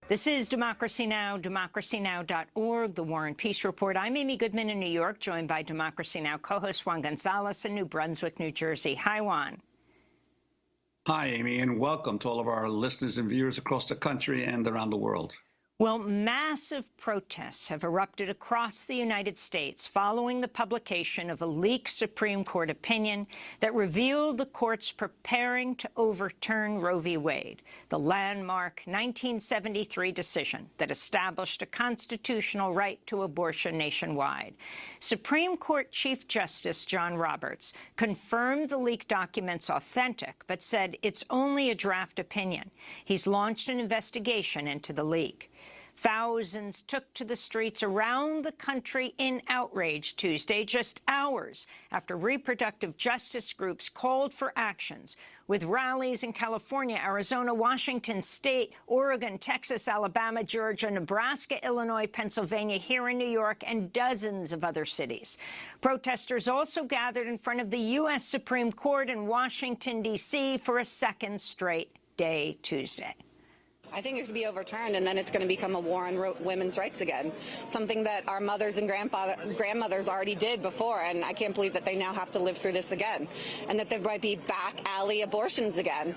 This is Democracy Now!, democracynow.org, The War and Peace Report. I'm Amy Goodman in New York, joined by Democracy Now! Co-host Juan Gonzalez in New Brunswick, New Jersey. Hi, Juan. Hi, Amy, and welcome to all of our listeners and viewers across the country and around the world. Well, massive protests have erupted across the United States following the publication of a leaked Supreme Court opinion that revealed the courts preparing to overturn Roe v. Wade, the landmark 1973 decision that established a constitutional right to abortion nationwide. Supreme Court Chief Justice John Roberts confirmed the leaked documents authentic, but said it's only a draft opinion. He's launched an investigation into the leak. Thousands took to the streets around the country in outrage Tuesday, just hours after reproductive justice groups called for actions, with rallies in California, Arizona, Washington State, Oregon, Texas, Alabama, Georgia, Nebraska, Illinois, Pennsylvania, here in New York, and dozens of other cities. Protesters also gathered in front of the U.S. Supreme Court in Washington, D.C. for a second straight day Tuesday. I think it could be overturned, and then it's going to become a war on women's rights again, something that our mothers and grandmothers already did before, and I can't believe that they now have to live through this again, and that there might be back alley abortions again,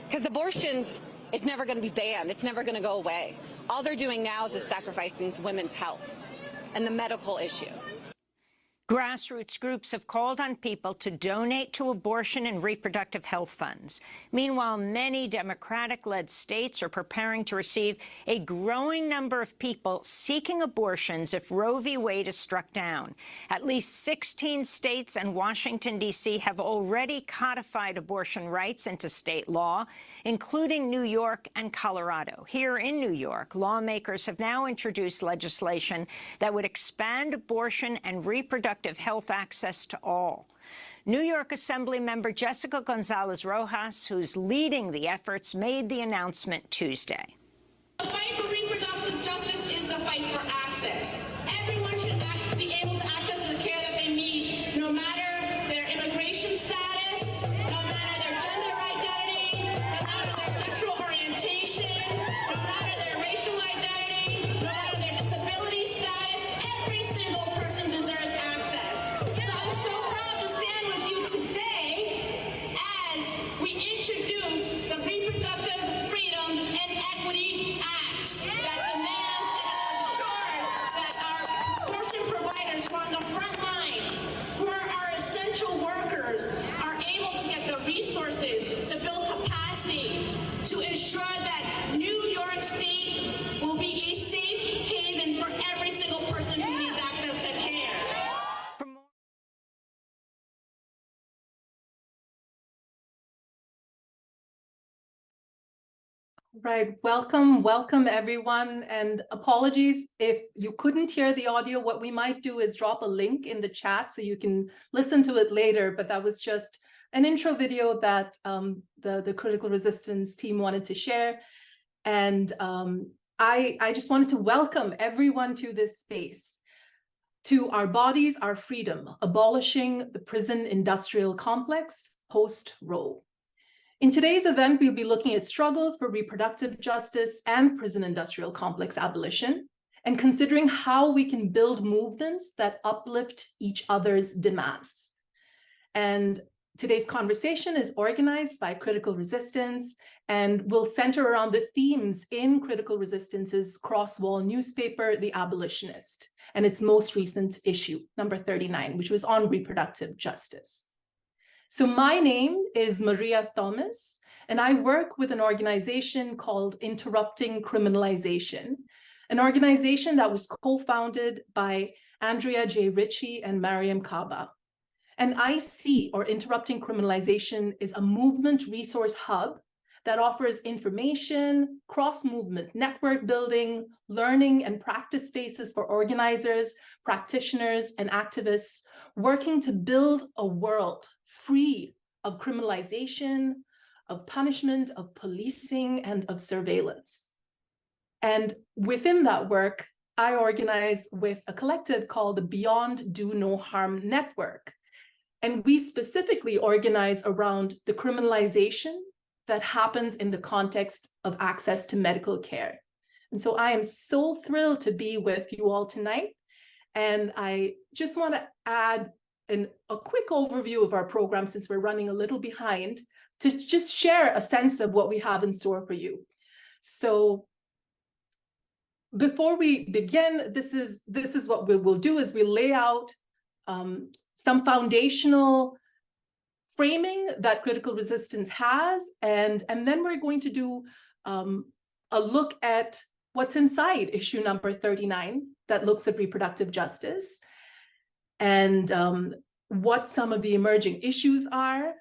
because abortions, it's never going to be banned. It's never going to go away. All they're doing now is just sacrificing women's health and the medical issue. Grassroots groups have called on people to donate to abortion and reproductive health funds. Meanwhile, many Democratic-led states are preparing to receive a growing number of people seeking abortions if Roe v. Wade is struck down. At least 16 states and Washington, D.C. have already codified abortion rights into state law, including New York and Colorado. Here in New York, lawmakers have now introduced legislation that would expand abortion and reproductive health access to all. New York Assembly member Jessica Gonzalez Rojas, who's leading the efforts, made the announcement Tuesday. The fight for reproductive justice is the fight for access. Everyone should be able to access the care that they need, no matter their immigration status, no matter their gender identity, no matter their sexual orientation, no matter their racial identity, no matter their disability status. Every single person deserves access. So I'm so proud to stand with you today as we introduce the Reproductive Freedom and Equity Act that demands and ensures that our abortion providers who are on the front lines, who are our essential workers, are able to get the resources to build capacity to ensure that New York State will be a safe haven for every single person who needs access to care. Right. Welcome everyone. And apologies if you couldn't hear the audio. What we might do is drop a link in the chat so you can listen to it later. But that was just an intro video that the Critical Resistance team wanted to share. And I just wanted to welcome everyone to this space, to Our Bodies, Our Freedom, Abolishing the Prison Industrial Complex, Post-Roe. In today's event, we'll be looking at struggles for reproductive justice and prison industrial complex abolition, and considering how we can build movements that uplift each other's demands. And today's conversation is organized by Critical Resistance and will center around the themes in Critical Resistance's cross-wall newspaper, The Abolitionist, and its most recent issue, number 39, which was on reproductive justice. So my name is Maria Thomas, and I work with an organization called Interrupting Criminalization, an organization that was co-founded by Andrea J. Ritchie and Mariam Kaba. And IC, or Interrupting Criminalization, is a movement resource hub that offers information, cross-movement network building, learning and practice spaces for organizers, practitioners, and activists working to build a world free of criminalization, of punishment, of policing, and of surveillance. And within that work, I organize with a collective called the Beyond Do No Harm Network. And we specifically organize around the criminalization that happens in the context of access to medical care. And so I am so thrilled to be with you all tonight. And I just want to add a quick overview of our program, since we're running a little behind, to just share a sense of what we have in store for you. So before we begin, this is what we will do, is we lay out some foundational framing that critical resistance has, and then we're going to do a look at what's inside issue number 39 that looks at reproductive justice, and what some of the emerging issues are.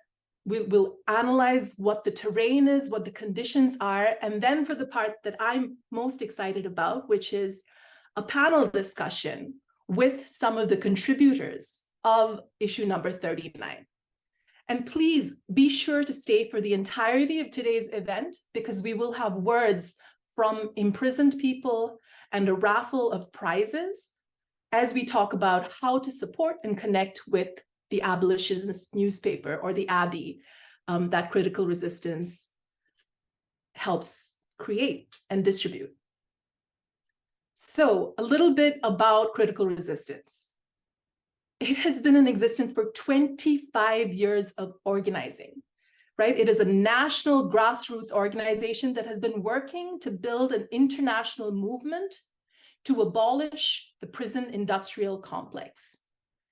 We'll analyze what the terrain is, what the conditions are, and then for the part that I'm most excited about, which is a panel discussion with some of the contributors of issue number 39. And please be sure to stay for the entirety of today's event, because we will have words from imprisoned people and a raffle of prizes as we talk about how to support and connect with the Abolitionist newspaper, or the Abby, that critical resistance helps create and distribute. So a little bit about critical resistance. It has been in existence for 25 years of organizing, right? It is a national grassroots organization that has been working to build an international movement to abolish the prison industrial complex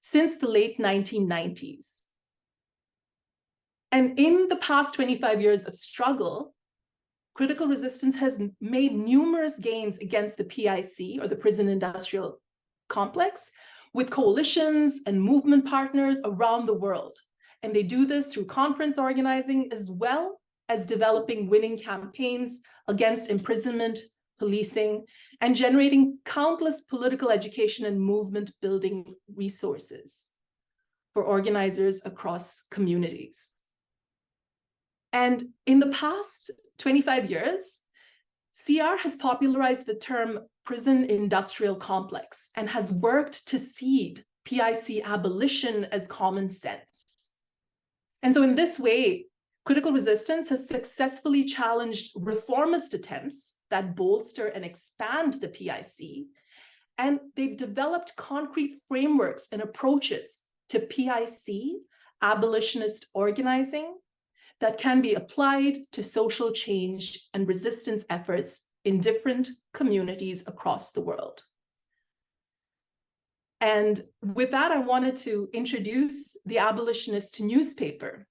since the late 1990s. And in the past 25 years of struggle, critical resistance has made numerous gains against the PIC, or the prison industrial complex, with coalitions and movement partners around the world. And they do this through conference organizing, as well as developing winning campaigns against imprisonment, policing, and generating countless political education and movement building resources for organizers across communities. And in the past 25 years, CR has popularized the term prison industrial complex and has worked to seed PIC abolition as common sense. And so in this way, critical resistance has successfully challenged reformist attempts that bolster and expand the PIC, and they've developed concrete frameworks and approaches to PIC abolitionist organizing that can be applied to social change and resistance efforts in different communities across the world. And with that, I wanted to introduce the Abolitionist newspaper,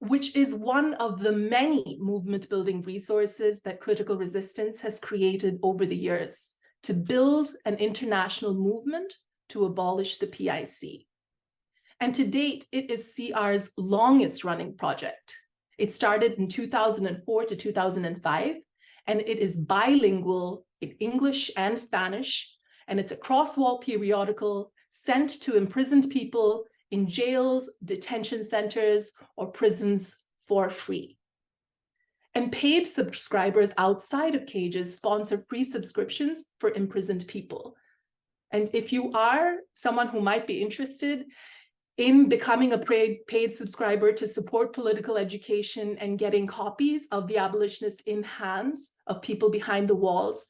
which is one of the many movement building resources that critical resistance has created over the years to build an international movement to abolish the PIC. And to date, it is CR's longest running project. It started in 2004 to 2005, and it is bilingual in English and Spanish, and it's a cross-wall periodical sent to imprisoned people in jails, detention centers, or prisons for free. And paid subscribers outside of cages sponsor free subscriptions for imprisoned people. And if you are someone who might be interested in becoming a paid subscriber to support political education and getting copies of The Abolitionist in hands of people behind the walls,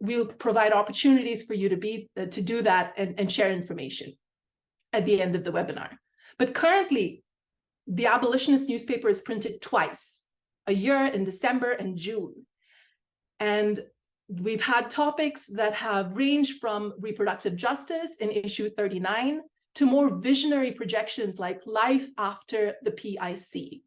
we'll provide opportunities for you to do that and share information at the end of the webinar. But currently, the Abolitionist newspaper is printed twice, a year in December and June. And we've had topics that have ranged from reproductive justice in issue 39 to more visionary projections like life after the PIC.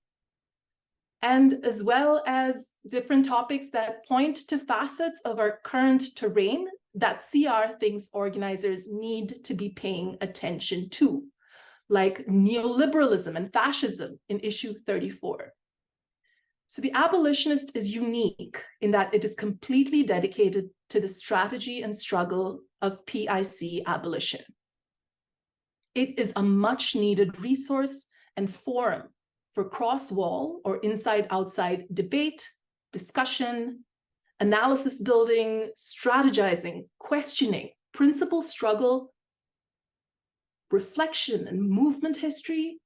And as well as different topics that point to facets of our current terrain that CR thinks organizers need to be paying attention to, like neoliberalism and fascism in issue 34. So the Abolitionist is unique in that it is completely dedicated to the strategy and struggle of PIC abolition. It is a much needed resource and forum for cross-wall or inside-outside debate, discussion, analysis building, strategizing, questioning, principle struggle, reflection and movement history,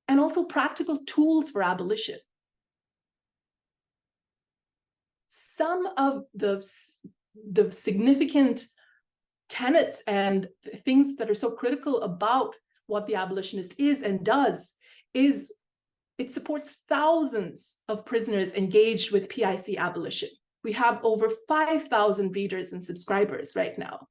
and also practical tools for abolition. some of the significant tenets and things that are so critical about what the abolitionist is and does is it supports thousands of prisoners engaged with PIC abolition. We have over 5,000 readers and subscribers right now.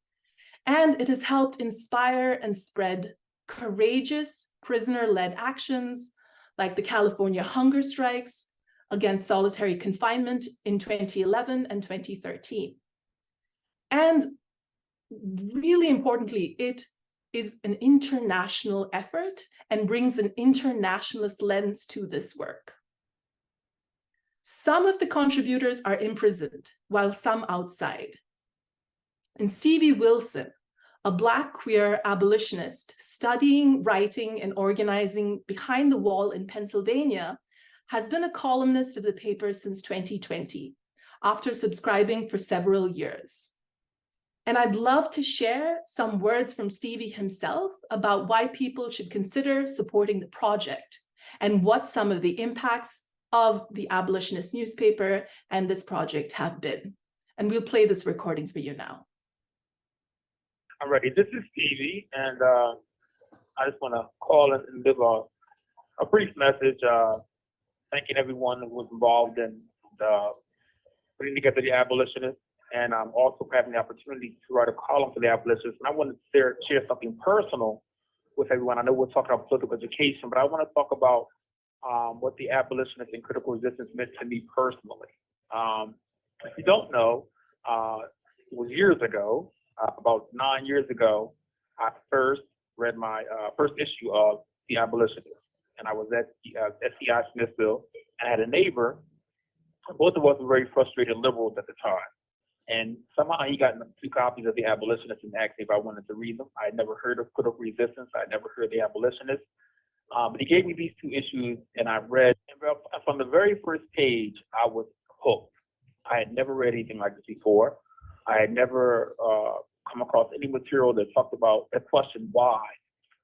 And it has helped inspire and spread courageous prisoner-led actions like the California hunger strikes against solitary confinement in 2011 and 2013. And really importantly, it is an international effort and brings an internationalist lens to this work. Some of the contributors are imprisoned, while some outside. And Stevie Wilson, a Black queer abolitionist studying, writing, and organizing behind the wall in Pennsylvania, has been a columnist of the paper since 2020, after subscribing for several years. And I'd love to share some words from Stevie himself about why people should consider supporting the project and what some of the impacts of the Abolitionist newspaper and this project have been. And we'll play this recording for you now. I'm ready. This is Stevie, and I just want to call and give a brief message, thanking everyone who was involved in putting together the Abolitionist, and I'm also having the opportunity to write a column for the Abolishonists. And I want to share something personal with everyone. I know we're talking about political education, but I want to talk about what the Abolitionist and critical resistance meant to me personally. If you don't know, it was years ago, about 9 years ago, I first read my first issue of The Abolitionist. And I was at SCI Smithville. I had a neighbor. Both of us were very frustrated liberals at the time. And somehow he got 2 copies of The Abolitionist and asked me if I wanted to read them. I had never heard of critical resistance. I had never heard of The Abolitionist. But he gave me these 2 issues, and I read. And from the very first page, I was hooked. I had never read anything like this before. I had never come across any material that talked about, that questioned why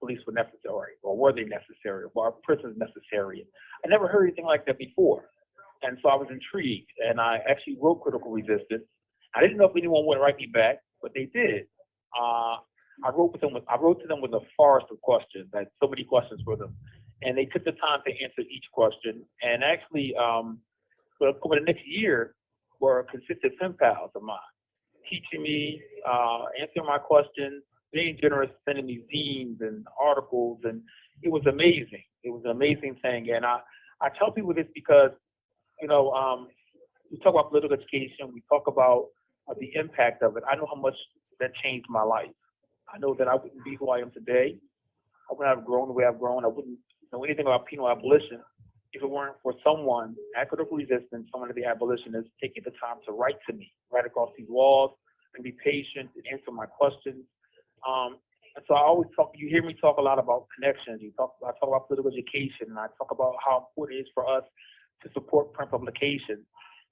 police were necessary, or were they necessary, or are prisons necessary. I never heard anything like that before. And so I was intrigued, and I actually wrote Critical Resistance. I didn't know if anyone would write me back, but they did. I wrote to them with a forest of questions. I had so many questions for them. And they took the time to answer each question. And actually, over the next year, were consistent pen pals of mine, teaching me, answering my questions, being generous, sending me zines and articles. And it was amazing. It was an amazing thing. And I tell people this because, we talk about political education. We talk about the impact of it. I know how much that changed my life. I know that I wouldn't be who I am today. I wouldn't have grown the way I've grown. I wouldn't know anything about penal abolition if it weren't for someone at Critical Resistance, someone of the Abolitionists, taking the time to write to me, right across these walls, and be patient and answer my questions. And so I always talk, you hear me talk a lot about connections. I talk about political education, and I talk about how important it is for us to support print publications.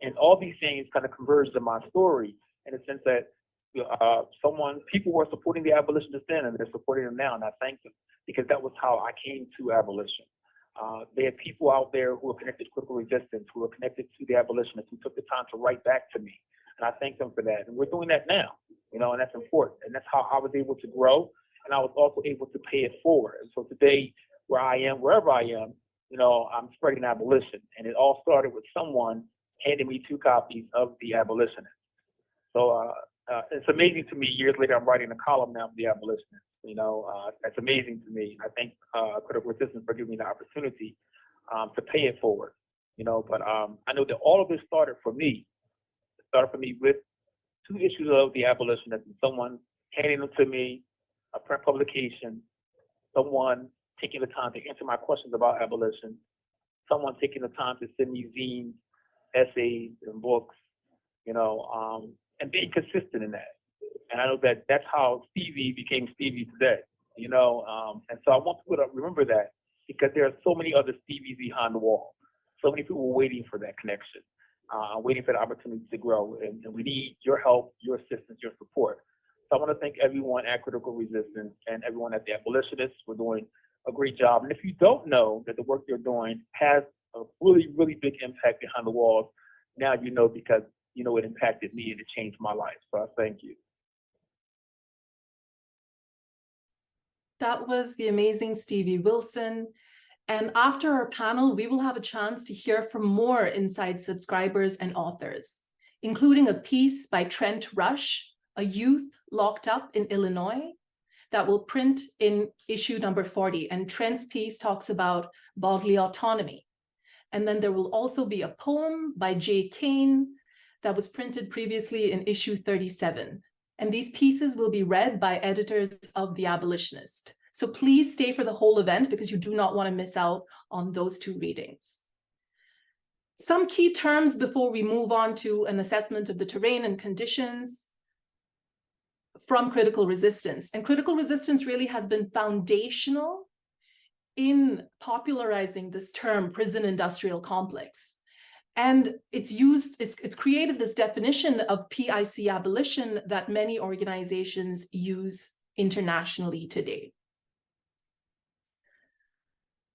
And all these things kind of converged in my story in the sense that people were supporting the abolitionists then, and they're supporting them now, and I thank them, because that was how I came to abolition. There are people out there who are connected to Critical Resistance, who are connected to the abolitionists, who took the time to write back to me, and I thank them for that. And we're doing that now, and that's important, and that's how I was able to grow, and I was also able to pay it forward. And so today, where I am, wherever I am, I'm spreading abolition, and it all started with someone handing me 2 copies of The Abolitionist. So it's amazing to me. Years later, I'm writing a column now for The Abolitionist. That's amazing to me. I thank Critical Resistance for giving me the opportunity to pay it forward. But I know that all of this started for me. It started for me with 2 issues of The Abolitionist, and someone handing them to me, a print publication, someone taking the time to answer my questions about abolition, someone taking the time to send me zines, essays, and books, and being consistent in that. And I know that that's how Stevie became Stevie today, and so I want people to remember that, because there are so many other Stevies behind the wall. So many people waiting for that connection, waiting for the opportunity to grow. And we need your help, your assistance, your support. So I want to thank everyone at Critical Resistance and everyone at the Abolitionists for doing a great job. And if you don't know that the work they're doing has a really, really big impact behind the walls, now you know, because it impacted me and it changed my life. So I thank you. That was the amazing Stevie Wilson. And after our panel, we will have a chance to hear from more Inside subscribers and authors, including a piece by Trent Rush, a youth locked up in Illinois, that will print in issue number 40. And Trent's piece talks about bodily autonomy. And then there will also be a poem by J. Kane that was printed previously in issue 37. And these pieces will be read by editors of The Abolitionist. So please stay for the whole event because you do not want to miss out on those two readings. Some key terms before we move on to an assessment of the terrain and conditions from critical resistance. And critical resistance really has been foundational in popularizing this term prison industrial complex. And it's created this definition of PIC abolition that many organizations use internationally today.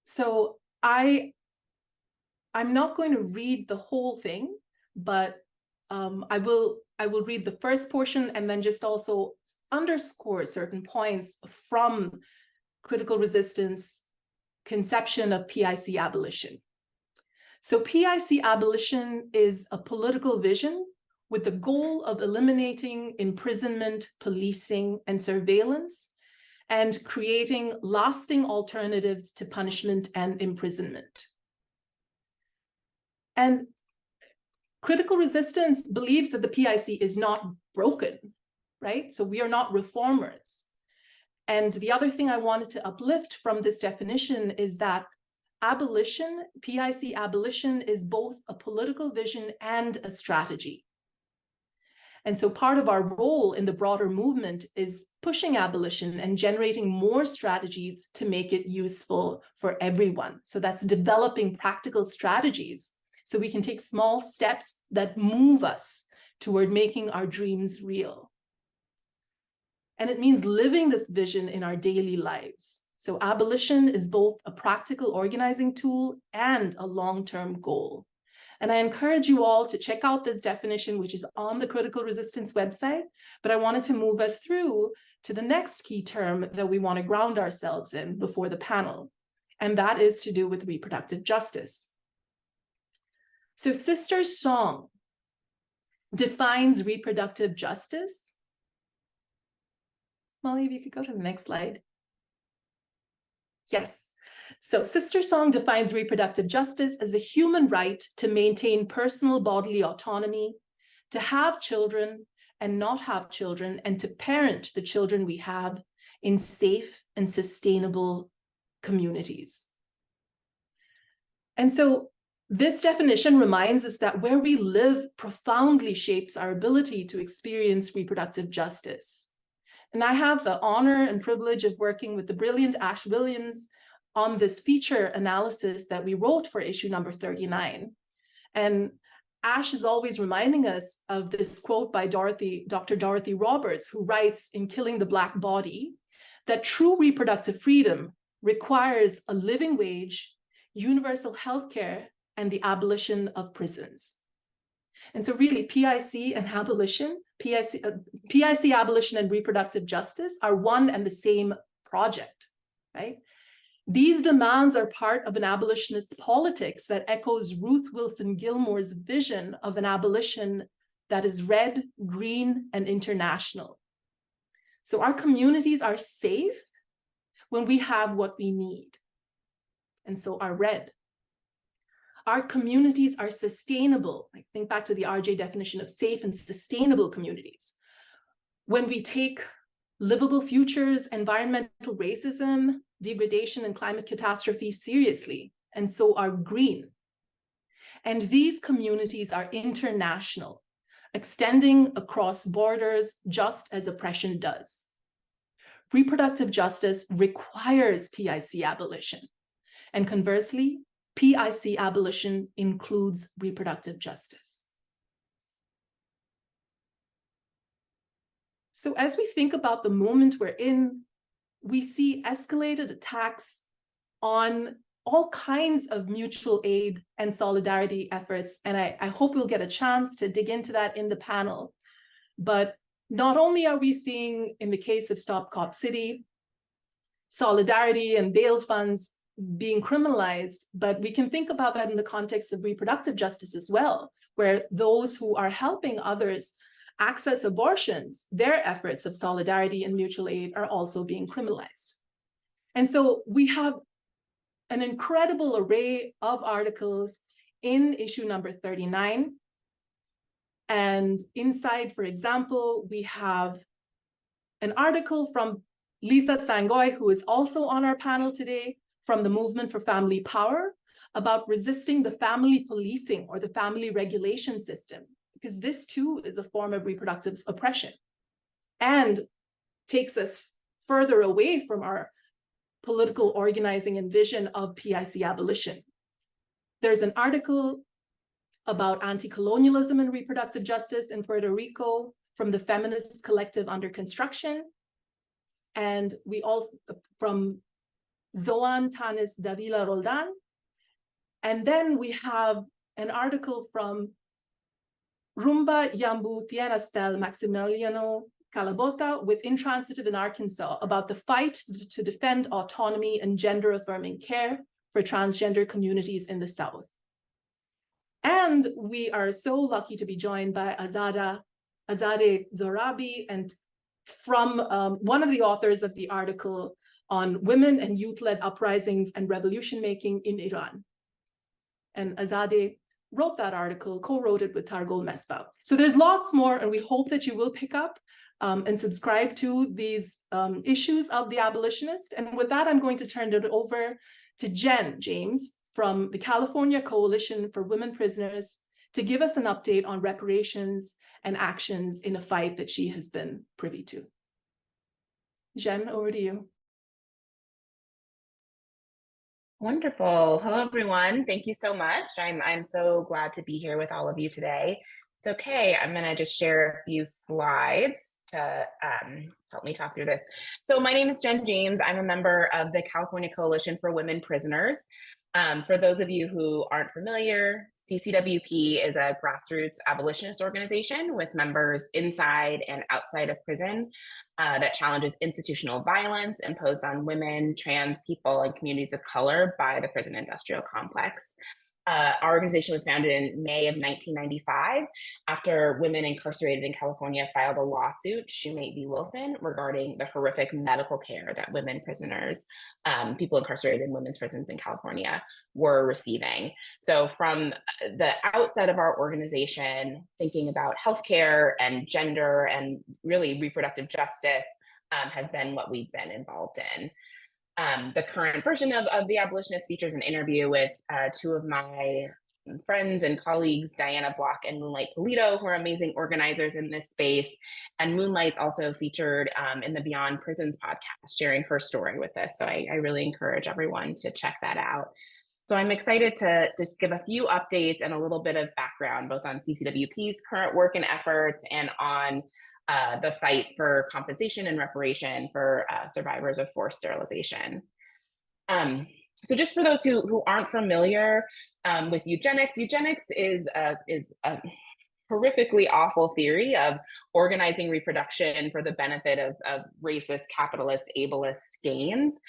So I'm not going to read the whole thing, but I will read the first portion and then just also underscore certain points from critical resistance conception of PIC abolition. So PIC abolition is a political vision with the goal of eliminating imprisonment, policing, and surveillance, and creating lasting alternatives to punishment and imprisonment. And critical resistance believes that the PIC is not broken, right? So we are not reformers. And the other thing I wanted to uplift from this definition is that abolition, PIC abolition, is both a political vision and a strategy. And so part of our role in the broader movement is pushing abolition and generating more strategies to make it useful for everyone. So that's developing practical strategies so we can take small steps that move us toward making our dreams real. And it means living this vision in our daily lives. So abolition is both a practical organizing tool and a long-term goal. And I encourage you all to check out this definition, which is on the Critical Resistance website, but I wanted to move us through to the next key term that we want to ground ourselves in before the panel, and that is to do with reproductive justice. So Sister's song defines reproductive justice. Molly, if you could go to the next slide. Yes. So Sister's song defines reproductive justice as the human right to maintain personal bodily autonomy, to have children and not have children, and to parent the children we have in safe and sustainable communities. And so this definition reminds us that where we live profoundly shapes our ability to experience reproductive justice. And I have the honor and privilege of working with the brilliant Ash Williams on this feature analysis that we wrote for issue number 39. And Ash is always reminding us of this quote by Dr. Dorothy Roberts, who writes in Killing the Black Body, that true reproductive freedom requires a living wage, universal healthcare, and the abolition of prisons. And so really PIC and abolition, PIC abolition and reproductive justice are one and the same project, right? These demands are part of an abolitionist politics that echoes Ruth Wilson Gilmore's vision of an abolition that is red, green, and international. So our communities are safe when we have what we need, and so are red. Our communities are sustainable. I think back to the RJ definition of safe and sustainable communities. When we take livable futures, environmental racism, degradation, and climate catastrophe seriously, and so are green. And these communities are international, extending across borders just as oppression does. Reproductive justice requires PIC abolition, and conversely, PIC abolition includes reproductive justice. So as we think about the moment we're in, we see escalated attacks on all kinds of mutual aid and solidarity efforts. And I hope we'll get a chance to dig into that in the panel. But not only are we seeing, in the case of Stop Cop City, solidarity and bail funds being criminalized, but we can think about that in the context of reproductive justice as well, where those who are helping others access abortions, their efforts of solidarity and mutual aid are also being criminalized. And so we have an incredible array of articles in issue number 39. And inside, for example, we have an article from Lisa Sangoy, who is also on our panel today, from the Movement for Family Power, about resisting the family policing or the family regulation system, because this too is a form of reproductive oppression and takes us further away from our political organizing and vision of PIC abolition. There's an article about anti-colonialism and reproductive justice in Puerto Rico from the Feminist Collective Under Construction. And we also, from Zoan Tanis Davila Roldan. And then we have an article from Rumba Yambu Tienastel Maximiliano Calabota with Intransitive in Arkansas about the fight to defend autonomy and gender-affirming care for transgender communities in the South. And we are so lucky to be joined by Azadeh Zorabi, and from one of the authors of the article on women and youth-led uprisings and revolution making in Iran. And Azadeh wrote that article, co-wrote it with Targol Mesbah. So there's lots more, and we hope that you will pick up and subscribe to these issues of The Abolitionist. And with that, I'm going to turn it over to Jen James from the California Coalition for Women Prisoners to give us an update on reparations and actions in a fight that she has been privy to. Jen, over to you. Wonderful. Hello, everyone. Thank you so much. I'm so glad to be here with all of you today. It's okay. I'm going to just share a few slides to help me talk through this. So my name is Jen James. I'm a member of the California Coalition for Women Prisoners. For those of you who aren't familiar, CCWP is a grassroots abolitionist organization with members inside and outside of prison that challenges institutional violence imposed on women, trans people, and communities of color by the prison industrial complex. Our organization was founded in May of 1995 after women incarcerated in California filed a lawsuit, Shoemate v. Wilson, regarding the horrific medical care that women prisoners, people incarcerated in women's prisons in California, were receiving. So from the outside of our organization, thinking about healthcare and gender and really reproductive justice has been what we've been involved in. The current version of The Abolitionist features an interview with two of my friends and colleagues, Diana Block and Moonlight Polito, who are amazing organizers in this space. And Moonlight's also featured in the Beyond Prisons podcast, sharing her story with us. So I really encourage everyone to check that out. So I'm excited to just give a few updates and a little bit of background, both on CCWP's current work and efforts and on the fight for compensation and reparation for survivors of forced sterilization. So just for those who aren't familiar with eugenics is a horrifically awful theory of organizing reproduction for the benefit of racist, capitalist, ableist gains.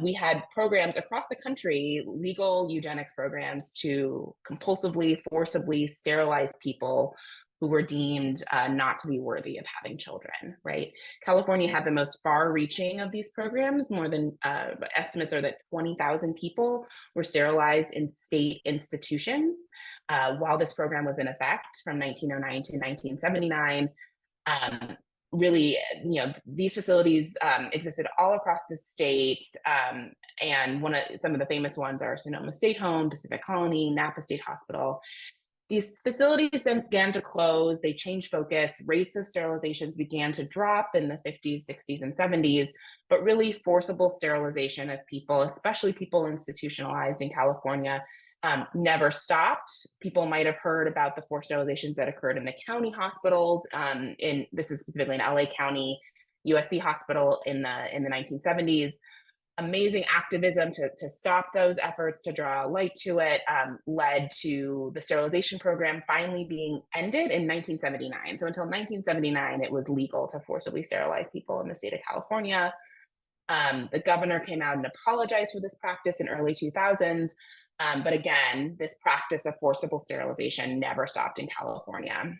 We had programs across the country, legal eugenics programs, to compulsively, forcibly sterilize people who were deemed not to be worthy of having children, right? California had the most far-reaching of these programs. More than, estimates are that 20,000 people were sterilized in state institutions while this program was in effect from 1909 to 1979. Really, these facilities existed all across the state, and some of the famous ones are Sonoma State Home, Pacific Colony, Napa State Hospital. These facilities began to close, they changed focus, rates of sterilizations began to drop in the 50s, 60s, and 70s, but really forcible sterilization of people, especially people institutionalized in California, never stopped. People might have heard about the forced sterilizations that occurred in the county hospitals, this is specifically in LA County, USC Hospital in the 1970s. amazing activism to stop those efforts, to draw light to it, led to the sterilization program finally being ended in 1979. So until 1979, it was legal to forcibly sterilize people in the state of California. The governor came out and apologized for this practice in early 2000s. But again, this practice of forcible sterilization never stopped in California.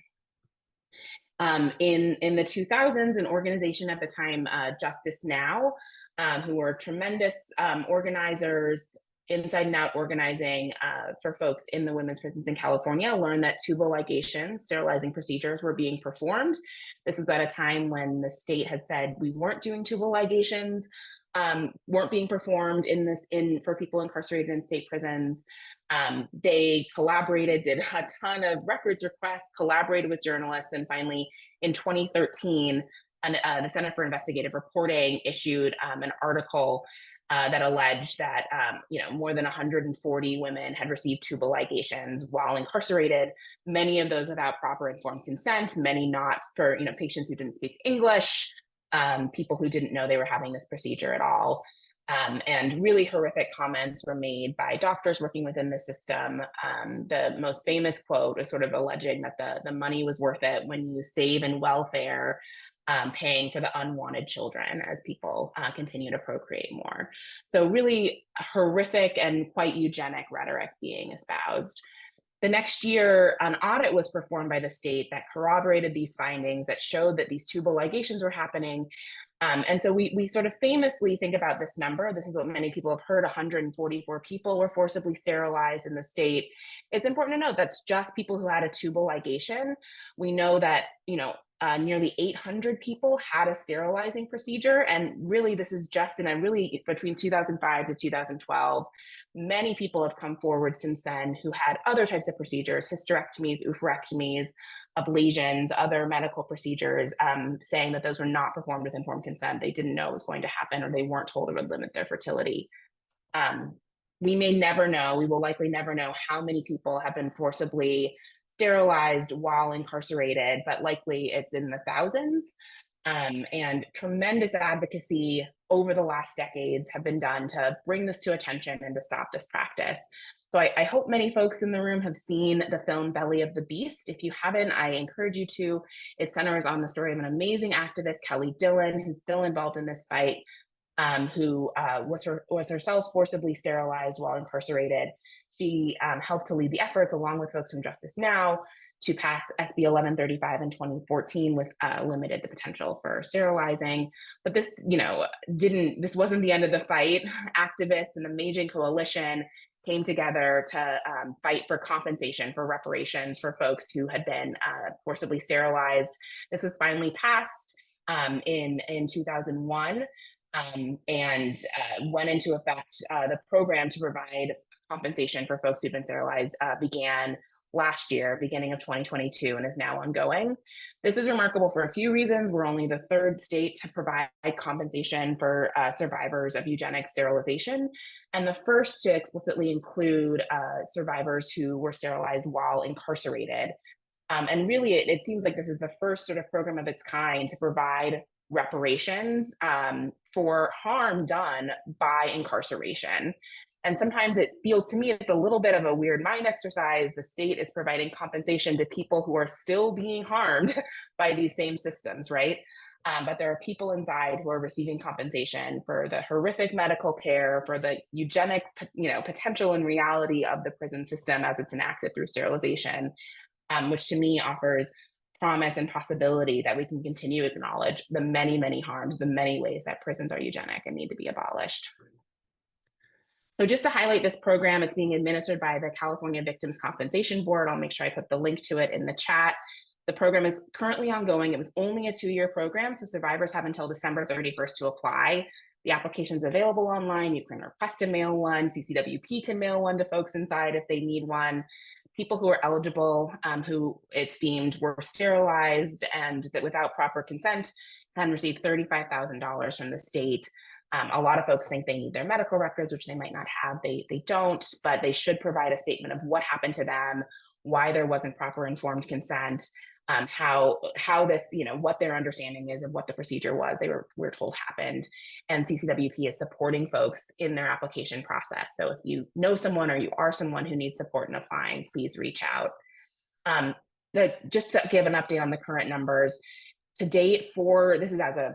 In the 2000s, an organization at the time, Justice Now, who were tremendous organizers, inside and out organizing for folks in the women's prisons in California, learned that tubal ligation, sterilizing procedures, were being performed. This was at a time when the state had said we weren't doing tubal ligations, weren't being performed for people incarcerated in state prisons. They collaborated, did a ton of records requests, collaborated with journalists, and finally in 2013, the Center for Investigative Reporting issued an article that alleged that more than 140 women had received tubal ligations while incarcerated, many of those without proper informed consent, many not, for patients who didn't speak English, people who didn't know they were having this procedure at all. And really horrific comments were made by doctors working within the system. The most famous quote was sort of alleging that the money was worth it when you save in welfare, paying for the unwanted children as people continue to procreate more. So really horrific and quite eugenic rhetoric being espoused. The next year, an audit was performed by the state that corroborated these findings, that showed that these tubal ligations were happening. And so we sort of famously think about this number. This is what many people have heard: 144 people were forcibly sterilized in the state. It's important to note that's just people who had a tubal ligation. We know that, nearly 800 people had a sterilizing procedure. And really, this is just between 2005 to 2012. Many people have come forward since then who had other types of procedures: hysterectomies, oophorectomies, ablations, other medical procedures, saying that those were not performed with informed consent. They didn't know it was going to happen, or they weren't told it would limit their fertility. We may never know, we will likely never know how many people have been forcibly sterilized while incarcerated, but likely it's in the thousands. And tremendous advocacy over the last decades have been done to bring this to attention and to stop this practice. So I hope many folks in the room have seen the film Belly of the Beast. If you haven't, I encourage you to. It centers on the story of an amazing activist, Kelly Dillon, who's still involved in this fight, who was herself forcibly sterilized while incarcerated. She helped to lead the efforts, along with folks from Justice Now, to pass SB 1135 in 2014, with limited the potential for sterilizing. But this, this wasn't the end of the fight. Activists and the Amazing Coalition came together to fight for compensation, for reparations for folks who had been forcibly sterilized. This was finally passed in 2001 and went into effect. The program to provide compensation for folks who've been sterilized began last year, beginning of 2022, and is now ongoing. This is remarkable for a few reasons. We're only the third state to provide compensation for survivors of eugenic sterilization, and the first to explicitly include survivors who were sterilized while incarcerated. And really, it seems like this is the first sort of program of its kind to provide reparations for harm done by incarceration. And sometimes it feels to me it's a little bit of a weird mind exercise. The state is providing compensation to people who are still being harmed by these same systems, right? But there are people inside who are receiving compensation for the horrific medical care, for the eugenic, potential and reality of the prison system as it's enacted through sterilization, which to me offers promise and possibility that we can continue to acknowledge the many, many harms, the many ways that prisons are eugenic and need to be abolished. So just to highlight this program, it's being administered by the California Victims Compensation Board. I'll make sure I put the link to it in the chat. The program is currently ongoing. It was only a 2-year program, so survivors have until December 31st to apply. The application is available online. You can request to mail one. CCWP can mail one to folks inside if they need one. People who are eligible, who it's deemed were sterilized and that without proper consent, can receive $35,000 from the state. A lot of folks think they need their medical records, which they might not have. They don't, but they should provide a statement of what happened to them, why there wasn't proper informed consent, how this, what their understanding is of what the procedure was we're told happened. And CCWP is supporting folks in their application process. So if you know someone or you are someone who needs support in applying, please reach out. Just to give an update on the current numbers, to date, this is as of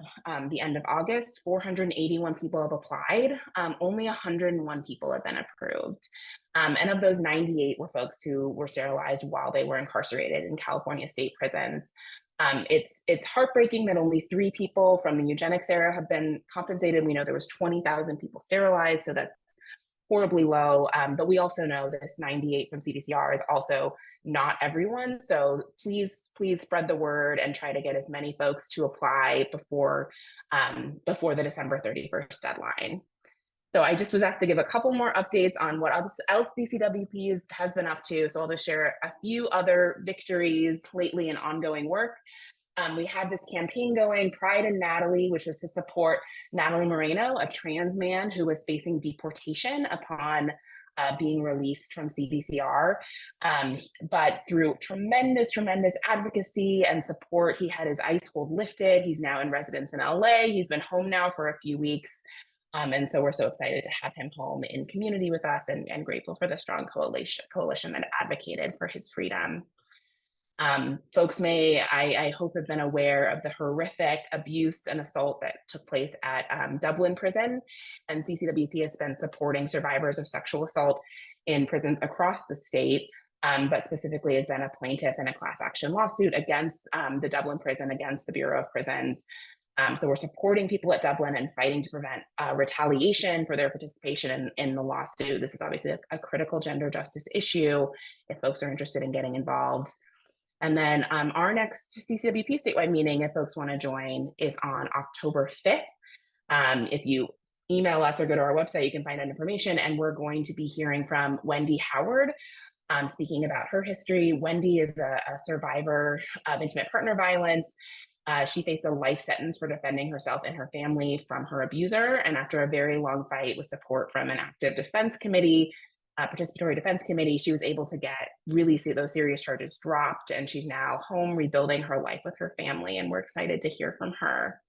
the end of August, 481 people have applied. Only 101 people have been approved. And of those, 98 were folks who were sterilized while they were incarcerated in California state prisons. It's heartbreaking that only 3 people from the eugenics era have been compensated. We know there was 20,000 people sterilized, so that's horribly low. But we also know this 98 from CDCR is also not everyone. So please spread the word and try to get as many folks to apply before the December 31st deadline. So I just was asked to give a couple more updates on what else CCWP has been up to. So I'll just share a few other victories lately in ongoing work. We had this campaign going, Pride in Natalie, which was to support Natalie Moreno, a trans man who was facing deportation upon being released from CDCR. But through tremendous advocacy and support, he had his ICE hold lifted. He's now in residence in LA. He's been home now for a few weeks. And so we're so excited to have him home in community with us, and grateful for the strong coalition that advocated for his freedom. Folks I hope, have been aware of the horrific abuse and assault that took place at Dublin prison, and CCWP has been supporting survivors of sexual assault in prisons across the state, but specifically has been a plaintiff in a class action lawsuit against the Dublin prison, against the Bureau of Prisons. So we're supporting people at Dublin and fighting to prevent retaliation for their participation in the lawsuit. This is obviously a critical gender justice issue if folks are interested in getting involved. And then our next CCWP statewide meeting, if folks want to join, is on October 5th. If you email us or go to our website, you can find out information. And we're going to be hearing from Wendy Howard, speaking about her history. Wendy is a survivor of intimate partner violence. She faced a life sentence for defending herself and her family from her abuser. And after a very long fight with support from an active defense committee, participatory defense committee, she was able to get those serious charges dropped, and she's now home rebuilding her life with her family, and we're excited to hear from her.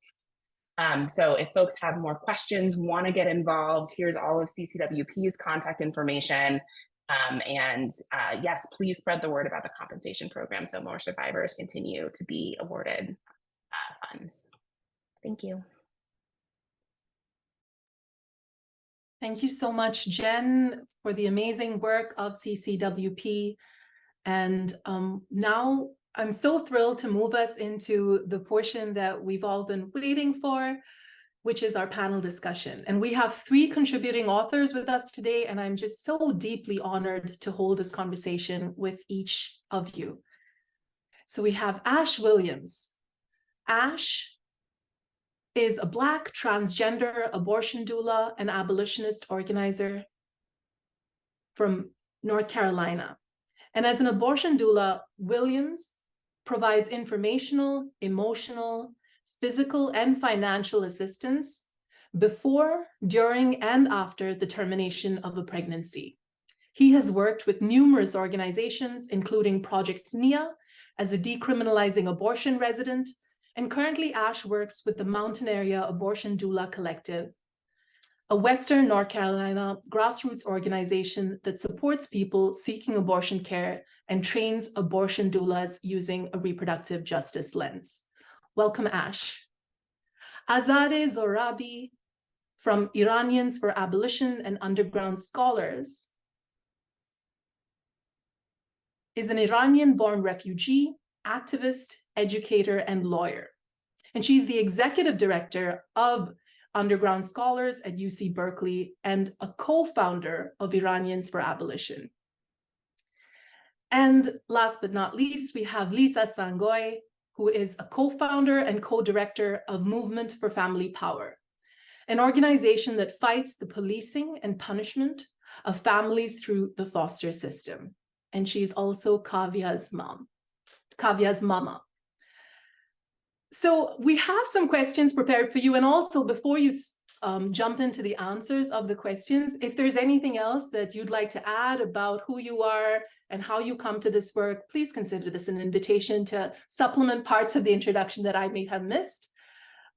So if folks have more questions, want to get involved, here's all of CCWP's contact information. Yes, please spread the word about the compensation program so more survivors continue to be awarded funds. Thank you. Thank you so much, Jen, for the amazing work of CCWP. And now I'm so thrilled to move us into the portion that we've all been waiting for, which is our panel discussion. And we have 3 contributing authors with us today, and I'm just so deeply honored to hold this conversation with each of you. So we have Ash Williams. Ash is a Black transgender abortion doula and abolitionist organizer from North Carolina. And as an abortion doula, Williams provides informational, emotional, physical, and financial assistance before, during, and after the termination of a pregnancy. He has worked with numerous organizations, including Project NIA as a decriminalizing abortion resident, and currently Ash works with the Mountain Area Abortion Doula Collective, a Western North Carolina grassroots organization that supports people seeking abortion care and trains abortion doulas using a reproductive justice lens. Welcome, Ash. Azadeh Zorabi from Iranians for Abolition and Underground Scholars is an Iranian-born refugee, activist, educator, and lawyer. And she's the executive director of Underground Scholars at UC Berkeley and a co-founder of Iranians for Abolition. And last but not least, we have Lisa Sangoy, who is a co-founder and co-director of Movement for Family Power, an organization that fights the policing and punishment of families through the foster system. And she's also Kavia's mama. So we have some questions prepared for you. And also, before you jump into the answers of the questions. If there's anything else that you'd like to add about who you are and how you come to this work, please consider this an invitation to supplement parts of the introduction that I may have missed.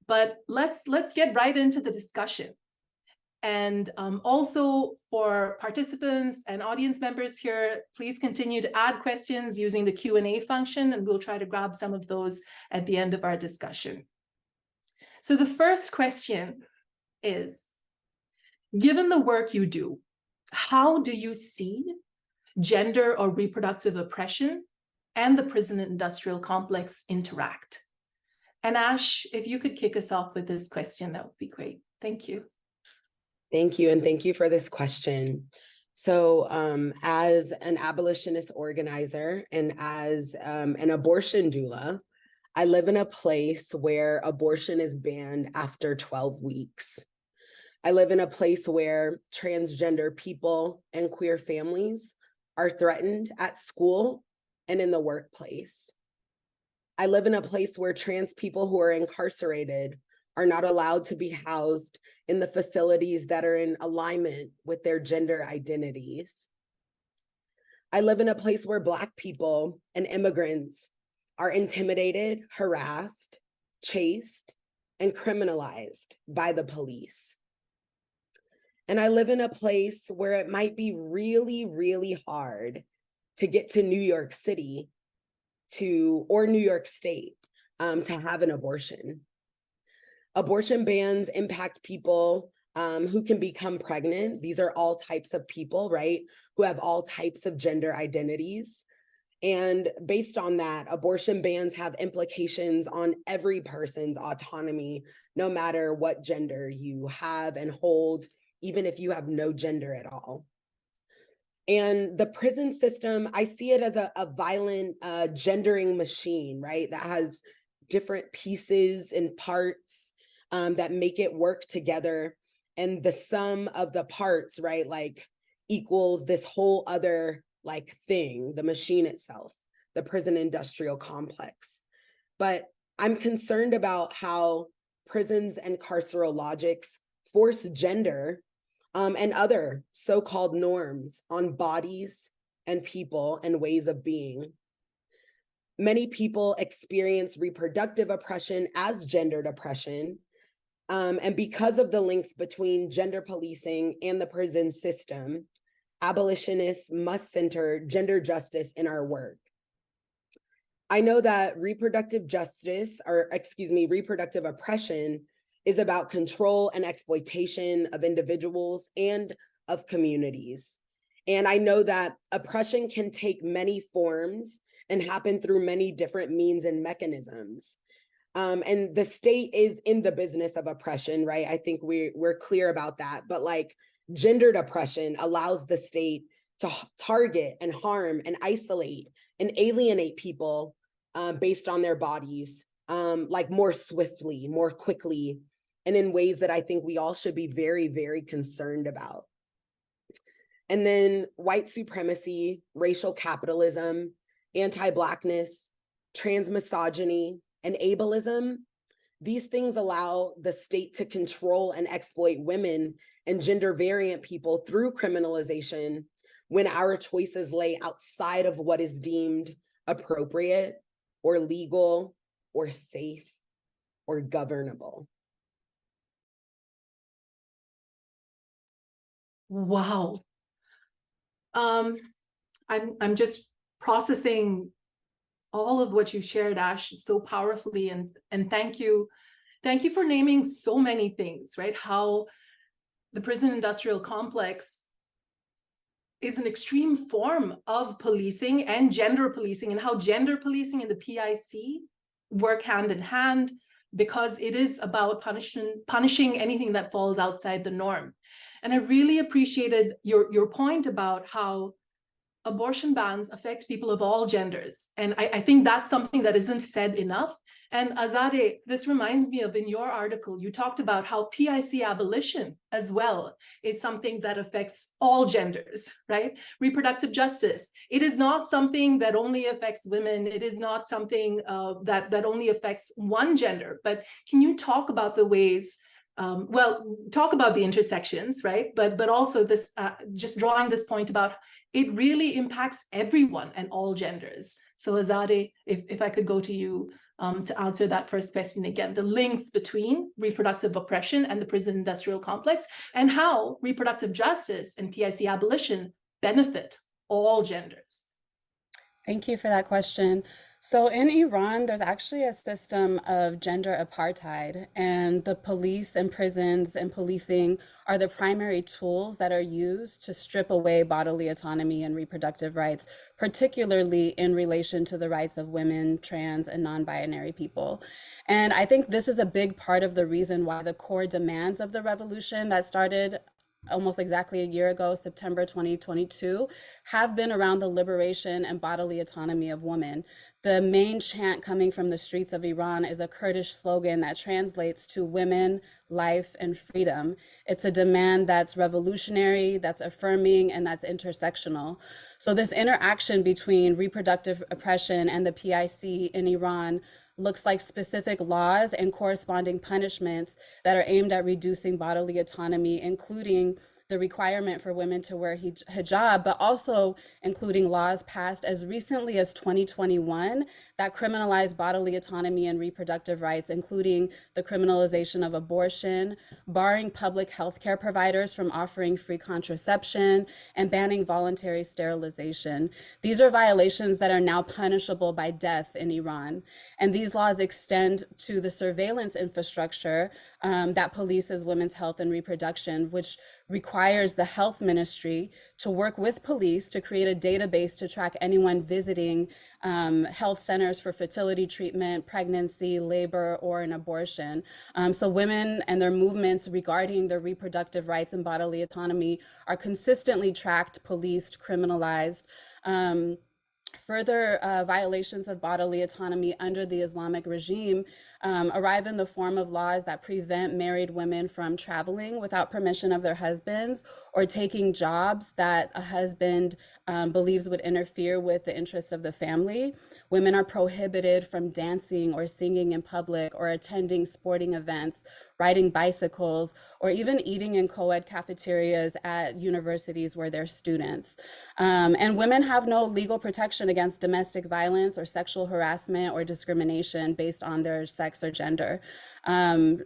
But let's get right into the discussion. And also for participants and audience members here, please continue to add questions using the Q&A function, and we'll try to grab some of those at the end of our discussion. So the first question is, given the work you do, how do you see gender or reproductive oppression and the prison industrial complex interact? And Ash, if you could kick us off with this question, that would be great. Thank you. Thank you, and thank you for this question. So as an abolitionist organizer and as an abortion doula, I live in a place where abortion is banned after 12 weeks. I live in a place where transgender people and queer families are threatened at school and in the workplace. I live in a place where trans people who are incarcerated are not allowed to be housed in the facilities that are in alignment with their gender identities. I live in a place where Black people and immigrants are intimidated, harassed, chased, and criminalized by the police. And I live in a place where it might be really, really hard to get to New York City or New York State to have an abortion. Abortion bans impact people who can become pregnant. These are all types of people, right? Who have all types of gender identities. And based on that, abortion bans have implications on every person's autonomy, no matter what gender you have and hold, even if you have no gender at all. And the prison system, I see it as a violent gendering machine, right? That has different pieces and parts that make it work together. And the sum of the parts, right, like equals this whole other like thing, the machine itself, the prison industrial complex. But I'm concerned about how prisons and carceral logics force gender and other so-called norms on bodies and people and ways of being. Many people experience reproductive oppression as gendered oppression. And because of the links between gender policing and the prison system, abolitionists must center gender justice in our work. I know that reproductive oppression is about control and exploitation of individuals and of communities. And I know that oppression can take many forms and happen through many different means and mechanisms. And the state is in the business of oppression, right? I think we're clear about that. But like gendered oppression allows the state to target and harm and isolate and alienate people based on their bodies, like more swiftly, more quickly, and in ways that I think we all should be very, very concerned about. And then white supremacy, racial capitalism, anti-Blackness, trans misogyny, and ableism, these things allow the state to control and exploit women and gender variant people through criminalization when our choices lay outside of what is deemed appropriate or legal or safe or governable. Wow. I'm just processing all of what you shared, Ash, so powerfully, and thank you for naming so many things, right? How the prison industrial complex is an extreme form of policing and gender policing, and how gender policing and the PIC work hand in hand, because it is about punishing anything that falls outside the norm. And I really appreciated your point about how abortion bans affect people of all genders. And I think that's something that isn't said enough. And Azadeh, this reminds me of, in your article, you talked about how PIC abolition as well is something that affects all genders, right? Reproductive justice. It is not something that only affects women. It is not something that only affects one gender. But can you talk about the ways well, talk about the intersections, right? But also this, just drawing this point about it really impacts everyone and all genders. So Azadeh, if I could go to you to answer that first question again, the links between reproductive oppression and the prison industrial complex, and how reproductive justice and PIC abolition benefit all genders. Thank you for that question. So in Iran, there's actually a system of gender apartheid, and the police and prisons and policing are the primary tools that are used to strip away bodily autonomy and reproductive rights, particularly in relation to the rights of women, trans, and non-binary people. And I think this is a big part of the reason why the core demands of the revolution that started almost exactly a year ago, September 2022, have been around the liberation and bodily autonomy of women. The main chant coming from the streets of Iran is a Kurdish slogan that translates to women, life, and freedom. It's a demand that's revolutionary, that's affirming, and that's intersectional. So this interaction between reproductive oppression and the PIC in Iran looks like specific laws and corresponding punishments that are aimed at reducing bodily autonomy, including the requirement for women to wear hijab, but also including laws passed as recently as 2021 that criminalize bodily autonomy and reproductive rights, including the criminalization of abortion, barring public healthcare providers from offering free contraception, and banning voluntary sterilization. These are violations that are now punishable by death in Iran. And these laws extend to the surveillance infrastructure that polices women's health and reproduction, which requires the health ministry to work with police to create a database to track anyone visiting health centers for fertility treatment, pregnancy, labor, or an abortion. So women and their movements regarding their reproductive rights and bodily autonomy are consistently tracked, policed, criminalized. Further violations of bodily autonomy under the Islamic regime arrive in the form of laws that prevent married women from traveling without permission of their husbands or taking jobs that a husband believes would interfere with the interests of the family. Women are prohibited from dancing or singing in public or attending sporting events, riding bicycles, or even eating in co-ed cafeterias at universities where they're students. And women have no legal protection against domestic violence or sexual harassment or discrimination based on their sex or gender.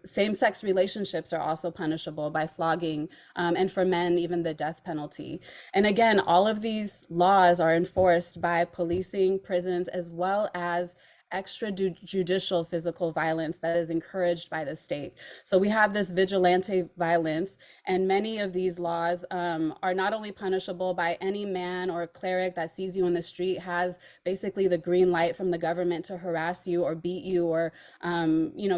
Same-sex relationships are also punishable by flogging, and for men, even the death penalty. And again, all of these laws are enforced by policing, prisons, as well as extrajudicial physical violence that is encouraged by the state. So we have this vigilante violence, and many of these laws are not only punishable by any man or cleric that sees you in the street, has basically the green light from the government to harass you or beat you or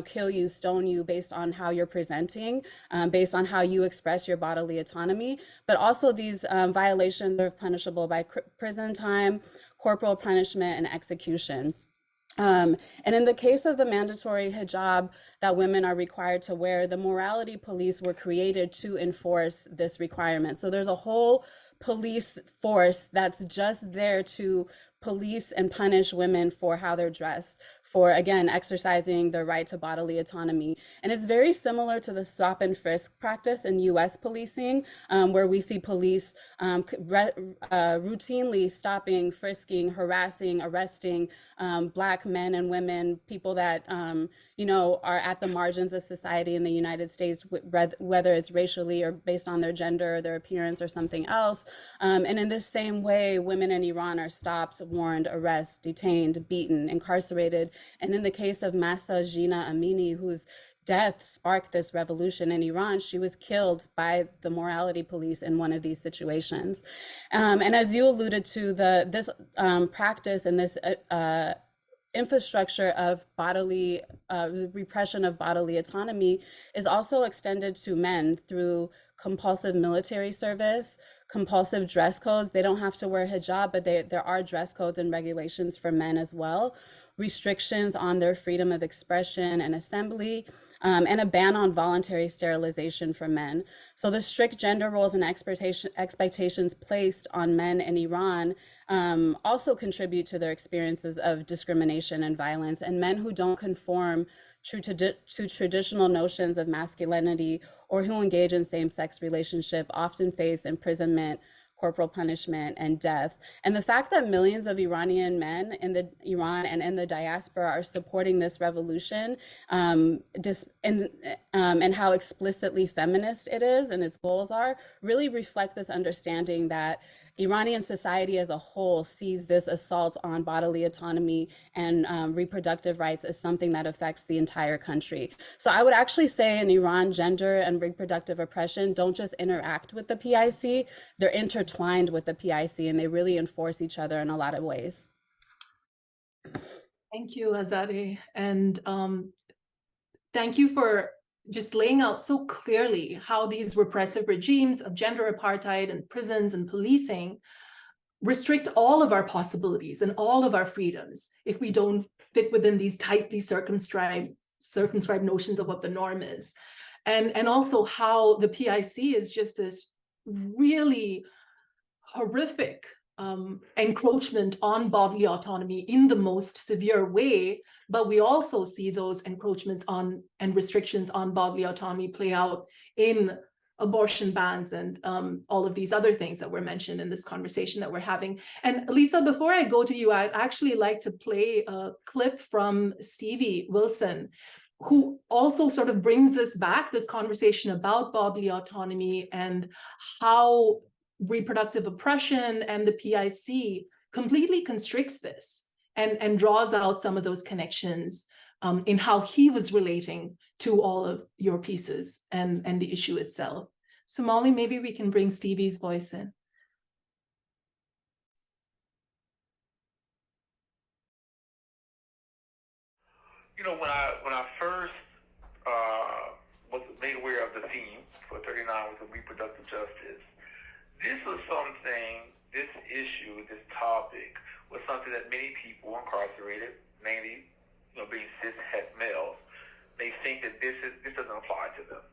kill you, stone you based on how you're presenting, based on how you express your bodily autonomy, but also these violations are punishable by prison time, corporal punishment, and execution. And in the case of the mandatory hijab that women are required to wear, the morality police were created to enforce this requirement. So there's a whole police force that's just there to police and punish women for how they're dressed, for, again, exercising their right to bodily autonomy. And it's very similar to the stop and frisk practice in US policing, where we see police routinely stopping, frisking, harassing, arresting Black men and women, people that, are at the margins of society in the United States, whether it's racially or based on their gender, or their appearance, or something else. And in this same way, women in Iran are stopped, warned, arrested, detained, beaten, incarcerated. And in the case of Mahsa Jina Amini, whose death sparked this revolution in Iran, she was killed by the morality police in one of these situations. And as you alluded to, this practice and this infrastructure of bodily repression of bodily autonomy is also extended to men through compulsive military service, compulsive dress codes. They don't have to wear hijab, but there are dress codes and regulations for men as well. Restrictions on their freedom of expression and assembly, and a ban on voluntary sterilization for men. So the strict gender roles and expectations placed on men in Iran also contribute to their experiences of discrimination and violence. And men who don't conform to traditional notions of masculinity or who engage in same-sex relationship often face imprisonment, corporal punishment, and death. And the fact that millions of Iranian men in Iran and in the diaspora are supporting this revolution, and how explicitly feminist it is and its goals are, really reflect this understanding that Iranian society as a whole sees this assault on bodily autonomy and reproductive rights as something that affects the entire country. So I would actually say in Iran, gender and reproductive oppression don't just interact with the PIC, they're intertwined with the PIC, and they really enforce each other in a lot of ways. Thank you, Azadeh. And thank you for just laying out so clearly how these repressive regimes of gender apartheid and prisons and policing restrict all of our possibilities and all of our freedoms if we don't fit within these tightly circumscribed notions of what the norm is. And also how the PIC is just this really horrific encroachment on bodily autonomy in the most severe way, but we also see those encroachments on and restrictions on bodily autonomy play out in abortion bans and all of these other things that were mentioned in this conversation that we're having. And Lisa, before I go to you, I'd actually like to play a clip from Stevie Wilson, who also sort of brings this back, this conversation about bodily autonomy and how reproductive oppression and the PIC completely constricts this and draws out some of those connections in how he was relating to all of your pieces and the issue itself. So Molly, maybe we can bring Stevie's voice in. You know, when I first was made aware of the theme for 39 was the reproductive justice, this was something, this issue, this topic was something that many people incarcerated, mainly, being cis-het males, they think that this doesn't apply to them,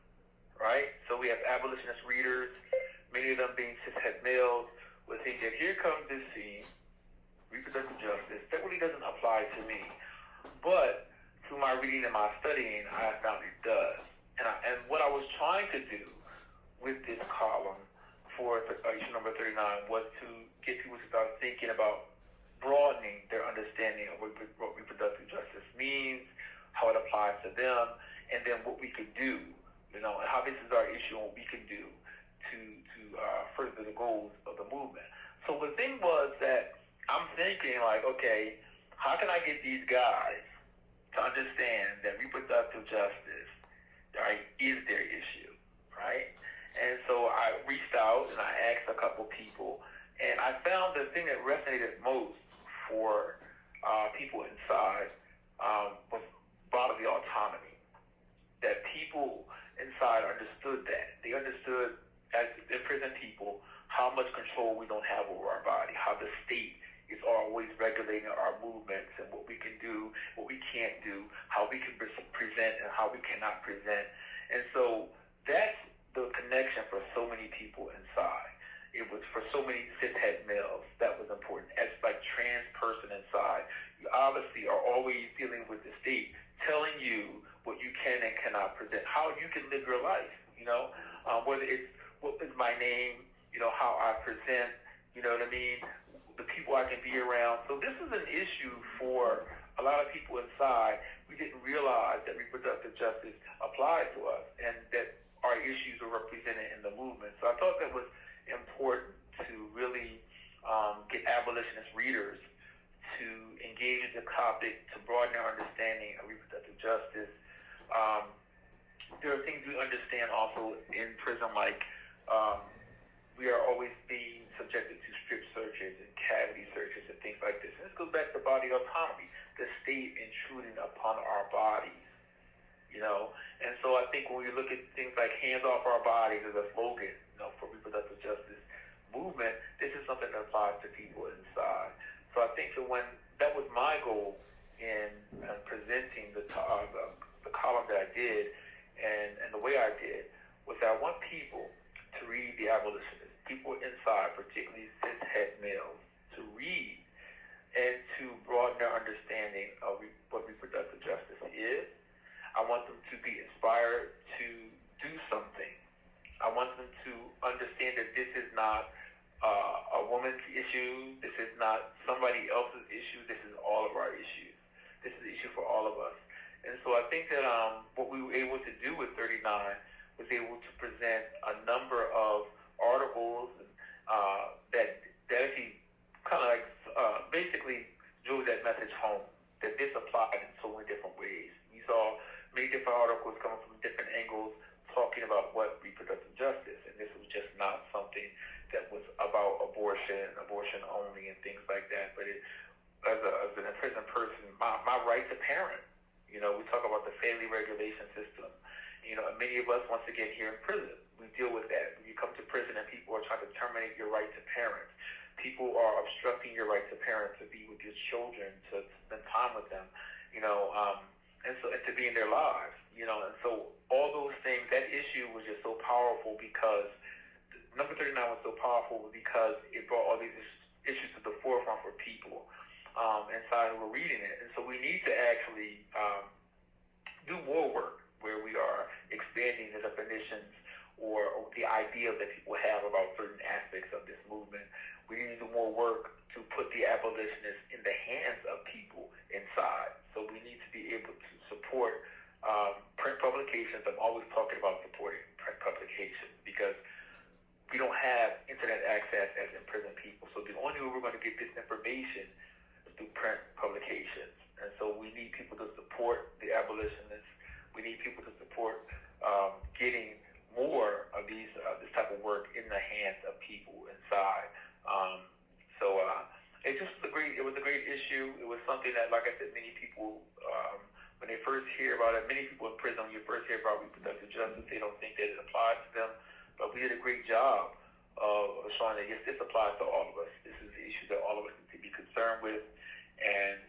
right? So we have abolitionist readers, many of them being cis-het males, would think that here comes this theme, reproductive justice, that really doesn't apply to me. But through my reading and my studying, I found it does. And what I was trying to do with this column for issue number 39 was to get people to start thinking about broadening their understanding of what reproductive justice means, how it applies to them, and then what we could do, and how this is our issue and what we can do to further the goals of the movement. So the thing was that I'm thinking like, okay, how can I get these guys to understand that reproductive justice, right, is their issue, right? And so I reached out and I asked a couple people, and I found the thing that resonated most for people inside was bodily autonomy. That people inside understood that. They understood, as imprisoned people, how much control we don't have over our body, how the state is always regulating our movements and what we can do, what we can't do, how we can present and how we cannot present. And so that's the connection for so many people inside. It was for so many cis-het males that was important. As like trans person inside, you obviously are always dealing with the state telling you what you can and cannot present, how you can live your life, whether it's what is my name, how I present, you know what I mean, the people I can be around. So this is an issue for a lot of people inside. We didn't realize that reproductive justice applied to us and that our issues are represented in the movement. So I thought that was important to really get abolitionist readers to engage in the topic, to broaden their understanding of reproductive justice. There are things we understand also in prison, like we are always being subjected to strip searches and cavity searches and things like this. And this goes back to body autonomy, the state intruding upon our bodies. And so I think when we look at things like hands off our bodies as a slogan, for reproductive justice movement, this is something that applies to people inside. So I think that when that was my goal in presenting the column that I did, And the way I did was I want people to read The Abolitionist, people inside, particularly cis-het males, to read and to broaden their understanding of what reproductive justice is. I want them to be inspired to do something. I want them to understand that this is not a woman's issue. This is not somebody else's issue. This is all of our issues. This is an issue for all of us. And so I think that what we were able to do with 39 was able to present a number of articles that actually kind of like basically drove that message home, that this applied in so many different ways. We saw many different articles coming from different angles talking about what reproductive justice, and this was just not something that was about abortion only and things like that, but as an imprisoned person, my right to parent. You know, we talk about the family regulation system. You know, and many of us, once again, here in prison, we deal with that. When you come to prison and people are trying to terminate your right to parent, people are obstructing your right to parent, to be with your children, to spend time with them, you know, and to be in their lives, you know. And so all those things, that issue was just so powerful because number 39 was so powerful because it brought all these issues to the forefront for people inside who were reading it. And so we need to actually do more work where we are expanding the definitions or the idea that people have about certain aspects of this movement. We need to do more work to put the abolitionists in the hands of people inside. So we need to be able to support print publications. I'm always talking about supporting print publications because we don't have internet access as imprisoned people. So the only way we're going to get this information is through print publications. And so we need people to support the abolitionists. We need people to support getting more of this type of work in the hands of people inside. It was a great issue. It was something that, like I said, many people, when they first hear about it, many people in prison, when you first hear about reproductive justice, they don't think that it applies to them. But we did a great job of showing that, yes, this applies to all of us. This is the issue that all of us need to be concerned with. And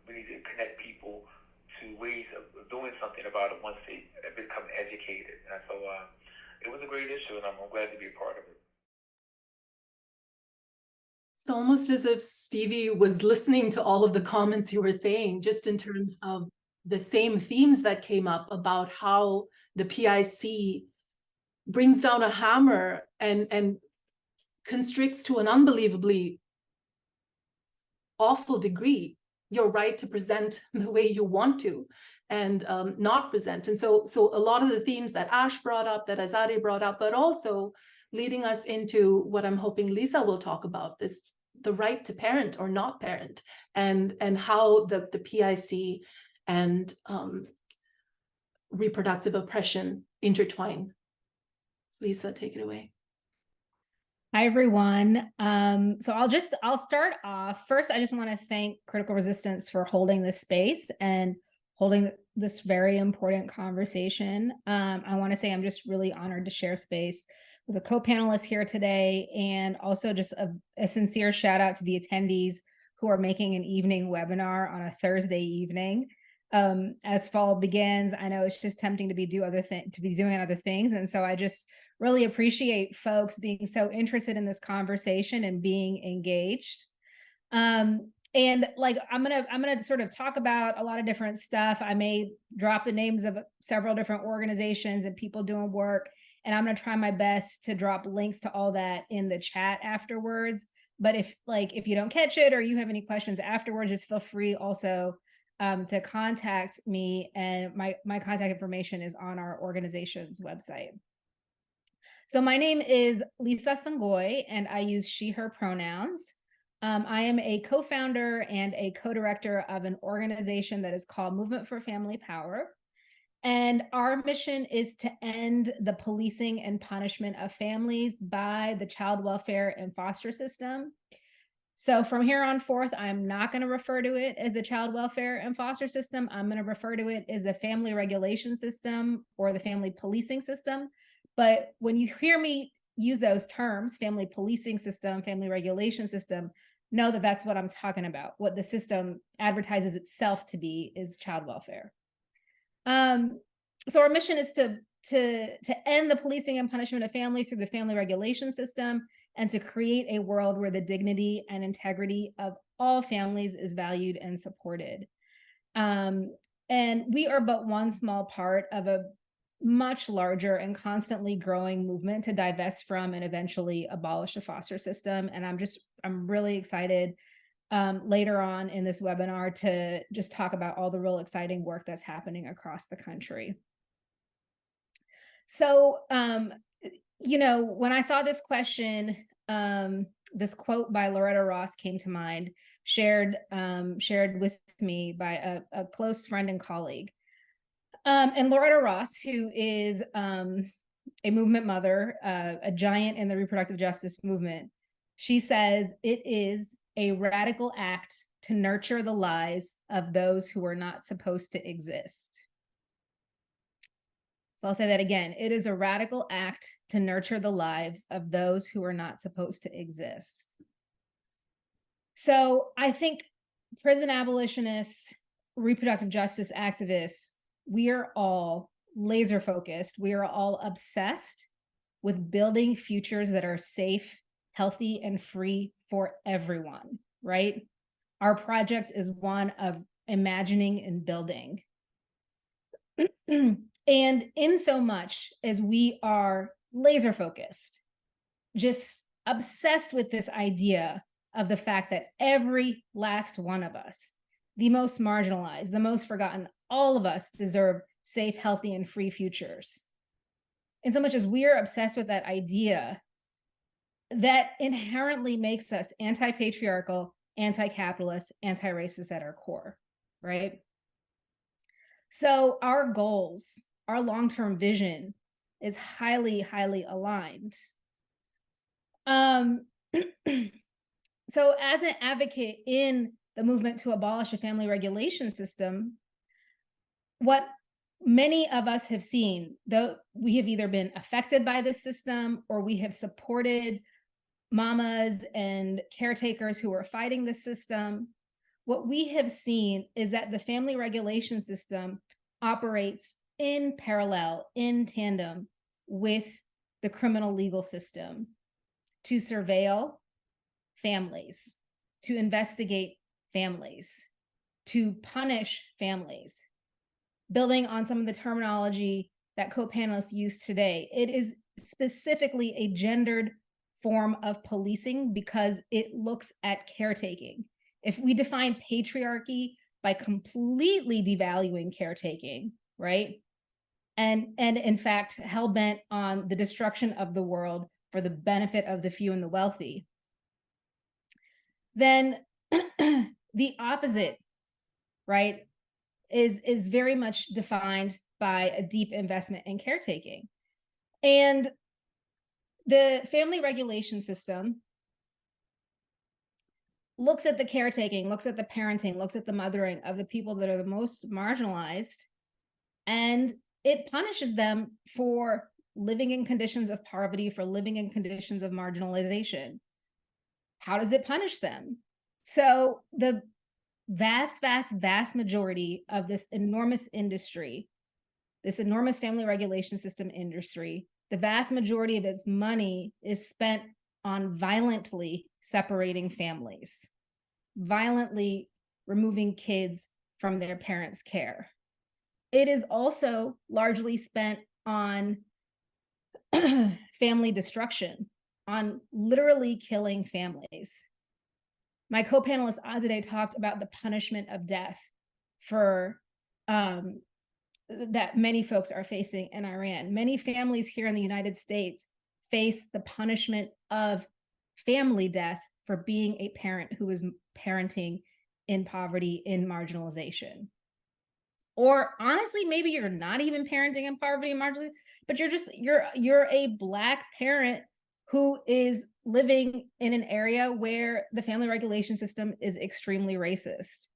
we need to connect people to ways of doing something about it once they become educated. And so it was a great issue, and I'm glad to be a part of it. It's almost as if Stevie was listening to all of the comments you were saying, just in terms of the same themes that came up about how the PIC brings down a hammer and constricts to an unbelievably awful degree your right to present the way you want to and not present. And so a lot of the themes that Ash brought up, that Azadeh brought up, but also leading us into what I'm hoping Lisa will talk about, the right to parent or not parent, and how the PIC and reproductive oppression intertwine. Lisa, take it away. Hi, everyone. So I'll start off. First, I just want to thank Critical Resistance for holding this space and holding this very important conversation. I want to say I'm just really honored to share space with a co-panelist here today, and also just a sincere shout out to the attendees who are making an evening webinar on a Thursday evening. As fall begins, I know it's just tempting to be doing other things, and so I just really appreciate folks being so interested in this conversation and being engaged. And like I'm gonna sort of talk about a lot of different stuff. I may drop the names of several different organizations and people doing work, and I'm gonna try my best to drop links to all that in the chat afterwards. But if you don't catch it or you have any questions afterwards, just feel free also to contact me, and my contact information is on our organization's website. So my name is Lisa Sangoy, and I use she, her pronouns. I am a co-founder and a co-director of an organization that is called Movement for Family Power. And our mission is to end the policing and punishment of families by the child welfare and foster system. So from here on forth, I'm not going to refer to it as the child welfare and foster system. I'm going to refer to it as the family regulation system or the family policing system. But when you hear me use those terms, family policing system, family regulation system, know that that's what I'm talking about. What the system advertises itself to be is child welfare. So our mission is to end the policing and punishment of families through the family regulation system, and to create a world where the dignity and integrity of all families is valued and supported. And we are but one small part of a much larger and constantly growing movement to divest from and eventually abolish the foster system. And I'm really excited later on in this webinar to just talk about all the real exciting work that's happening across the country. So, when I saw this question, this quote by Loretta Ross came to mind, shared with me by a close friend and colleague. And Loretta Ross, who is a movement mother, a giant in the reproductive justice movement, she says, "It is a radical act to nurture the lives of those who are not supposed to exist." So I'll say that again. It is a radical act to nurture the lives of those who are not supposed to exist. So I think prison abolitionists, reproductive justice activists, we are all laser focused. We are all obsessed with building futures that are safe, healthy, and free for everyone, right? Our project is one of imagining and building. And in so much as we are laser focused, just obsessed with this idea of the fact that every last one of us, the most marginalized, the most forgotten, all of us deserve safe, healthy, and free futures. In so much as we are obsessed with that idea, that inherently makes us anti-patriarchal, anti-capitalist, anti-racist at our core, right? So our goals, our long-term vision is highly, highly aligned. So as an advocate in the movement to abolish a family regulation system, what many of us have seen, though we have either been affected by this system or we have supported mamas and caretakers who are fighting the system, what we have seen is that the family regulation system operates in parallel, in tandem with the criminal legal system to surveil families, to investigate families, to punish families. Building on some of the terminology that co-panelists use today, it is specifically a gendered form of policing because it looks at caretaking. If we define patriarchy by completely devaluing caretaking, right? And in fact, hell-bent on the destruction of the world for the benefit of the few and the wealthy, then the opposite, right, is very much defined by a deep investment in caretaking. And the family regulation system looks at the caretaking, looks at the parenting, looks at the mothering of the people that are the most marginalized, and it punishes them for living in conditions of poverty, for living in conditions of marginalization. How does it punish them? So the vast, vast, vast majority of this enormous industry, this enormous family regulation system industry, the vast majority of its money is spent on violently separating families, violently removing kids from their parents' care. It is also largely spent on family destruction, on literally killing families. My co-panelist Azadeh talked about the punishment of death for that many folks are facing in Iran. Many families here in the United States face the punishment of family death for being a parent who is parenting in poverty, in marginalization. Or honestly, maybe you're not even parenting in poverty and marginalization, but you're a Black parent who is living in an area where the family regulation system is extremely racist.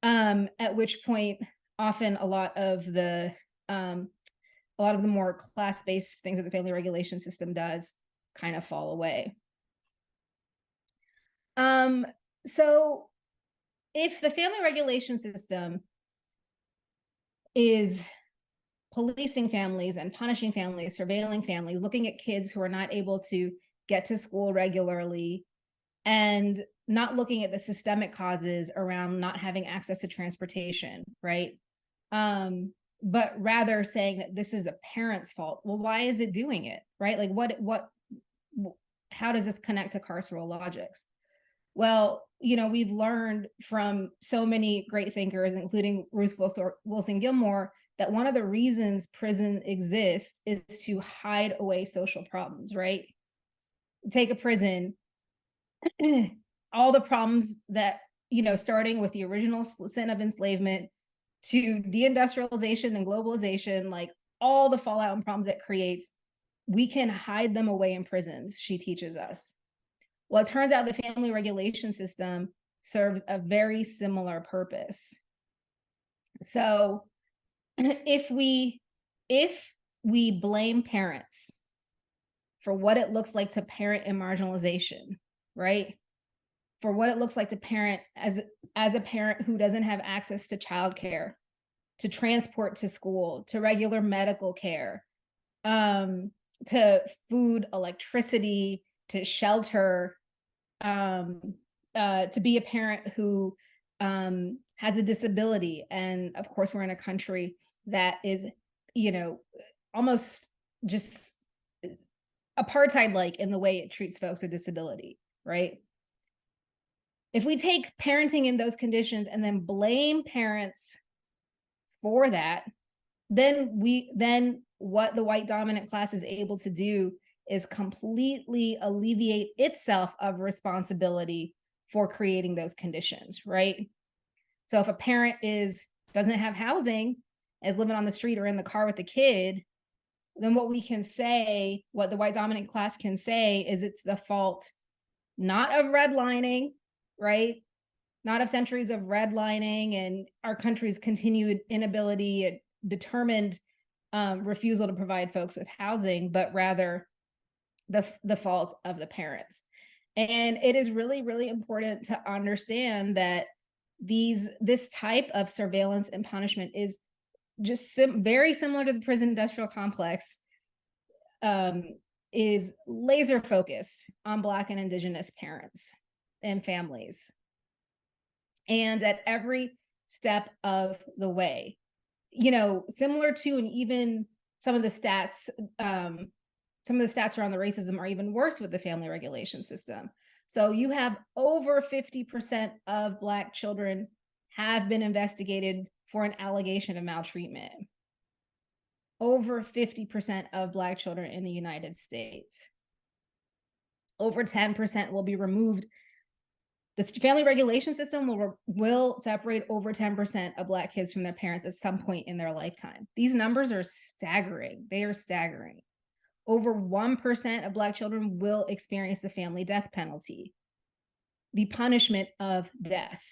At which point, often a lot of the more class-based things that the family regulation system does kind of fall away. So if the family regulation system is policing families and punishing families, surveilling families, looking at kids who are not able to get to school regularly, and not looking at the systemic causes around not having access to transportation, right? But rather saying that this is the parent's fault. Well, why is it doing it, right? Like how does this connect to carceral logics? Well, we've learned from so many great thinkers, including Ruth Wilson Gilmore, that one of the reasons prison exists is to hide away social problems, right? Take a prison, all the problems that, starting with the original sin of enslavement to deindustrialization and globalization, like all the fallout and problems that creates, we can hide them away in prisons, she teaches us. Well, it turns out the family regulation system serves a very similar purpose. So if we blame parents for what it looks like to parent in marginalization, right? For what it looks like to parent as a parent who doesn't have access to childcare, to transport to school, to regular medical care, to food, electricity, to shelter, to be a parent who has a disability. And of course, we're in a country that is, almost just apartheid-like in the way it treats folks with disability, right? If we take parenting in those conditions and then blame parents for that, then what the white dominant class is able to do is completely alleviate itself of responsibility for creating those conditions, right? So if a parent doesn't have housing, is living on the street or in the car with the kid, then what the white dominant class can say is it's the fault not of redlining, right? Not of centuries of redlining and our country's continued inability, determined refusal to provide folks with housing, but rather the fault of the parents. And it is really, really important to understand that this type of surveillance and punishment is just very similar to the prison industrial complex, is laser focused on Black and Indigenous parents and families. And at every step of the way, similar to, and even some of the stats around the racism are even worse with the family regulation system. So you have over 50% of Black children have been investigated for an allegation of maltreatment. Over 50% of Black children in the United States. Over 10% will be removed. The family regulation system will separate over 10% of Black kids from their parents at some point in their lifetime. These numbers are staggering. They are staggering. Over 1% of Black children will experience the family death penalty, the punishment of death.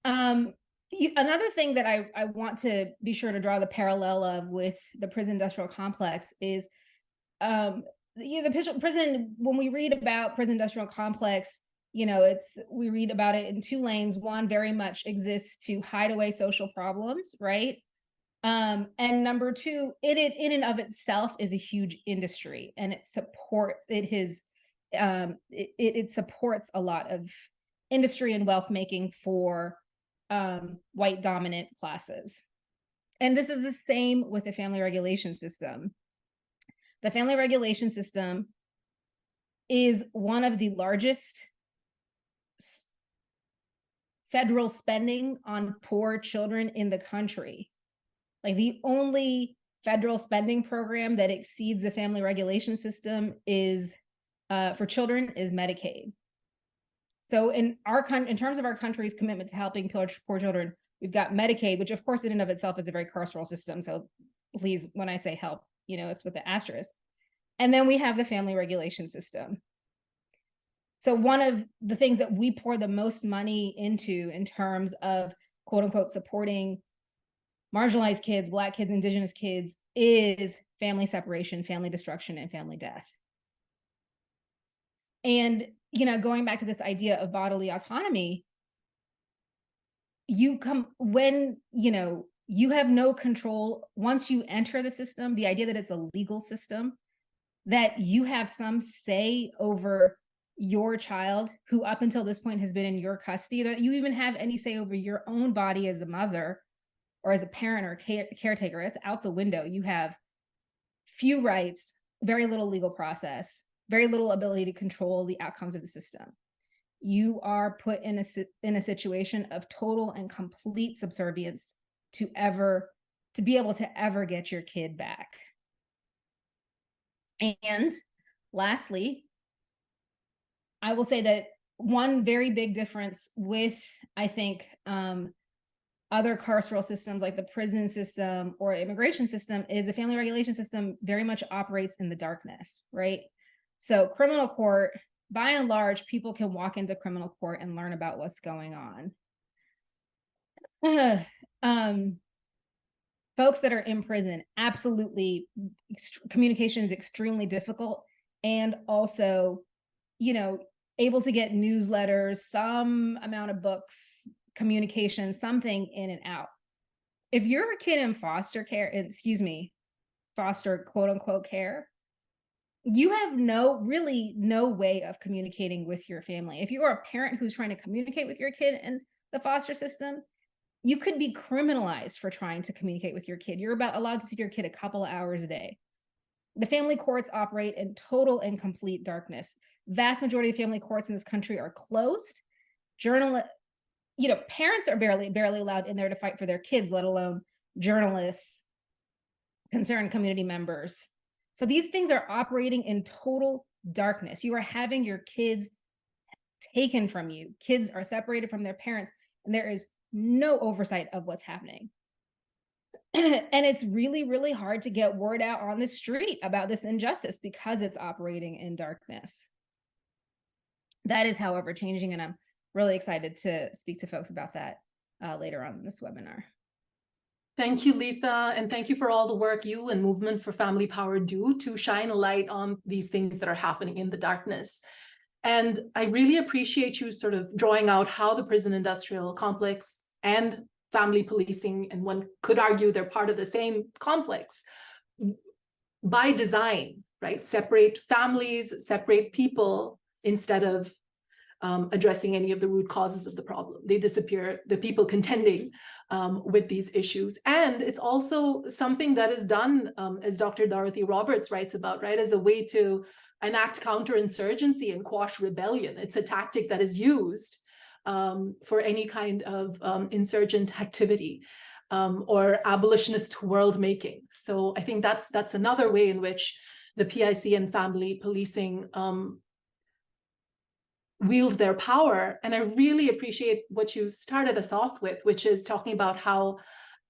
Another thing that I want to be sure to draw the parallel of with the prison industrial complex is the prison, when we read about prison industrial complex, we read about it in two lanes. One very much exists to hide away social problems, right? And number two, it in and of itself is a huge industry, and it supports it supports a lot of industry and wealth making for white dominant classes. And this is the same with the family regulation system. The family regulation system is one of the largest federal spending on poor children in the country. Like the only federal spending program that exceeds the family regulation system is for children is Medicaid. So in terms of our country's commitment to helping poor children, we've got Medicaid, which of course in and of itself is a very carceral system. So please, when I say help, it's with the asterisk. And then we have the family regulation system. So one of the things that we pour the most money into in terms of quote unquote supporting marginalized kids, Black kids, Indigenous kids is family separation, family destruction, and family death. And, going back to this idea of bodily autonomy, when you have no control once you enter the system, the idea that it's a legal system, that you have some say over your child who up until this point has been in your custody, that you even have any say over your own body as a mother or as a parent or caretaker. It's out the window. You have few rights, very little legal process, very little ability to control the outcomes of the system. You are put in a situation of total and complete subservience to be able to ever get your kid back. And lastly, I will say that one very big difference with, I think, other carceral systems like the prison system or immigration system is the family regulation system very much operates in the darkness, right? So criminal court, by and large, people can walk into criminal court and learn about what's going on. Folks that are in prison, absolutely, communication is extremely difficult, and also, able to get newsletters, some amount of books, communication, something in and out. If you're a kid in foster care, foster quote unquote care, you have really no way of communicating with your family. If you are a parent who's trying to communicate with your kid in the foster system, you could be criminalized for trying to communicate with your kid. You're allowed to see your kid a couple of hours a day. The family courts operate in total and complete darkness. Vast majority of family courts in this country are closed. Parents are barely allowed in there to fight for their kids, let alone journalists, concerned community members. So these things are operating in total darkness. You are having your kids taken from you. Kids are separated from their parents, and there is no oversight of what's happening. And it's really, really hard to get word out on the street about this injustice because it's operating in darkness. That is, however, changing, and I'm really excited to speak to folks about that later on in this webinar. Thank you, Lisa, and thank you for all the work you and Movement for Family Power do to shine a light on these things that are happening in the darkness. And I really appreciate you sort of drawing out how the prison industrial complex and family policing, and one could argue they're part of the same complex, by design, right? Separate families, separate people, instead of addressing any of the root causes of the problem. They disappear, the people contending with these issues. And it's also something that is done, as Dr. Dorothy Roberts writes about, right, as a way to enact counterinsurgency and quash rebellion. It's a tactic that is used for any kind of insurgent activity or abolitionist world making. So I think that's another way in which the PIC and family policing wield their power. And I really appreciate what you started us off with, which is talking about how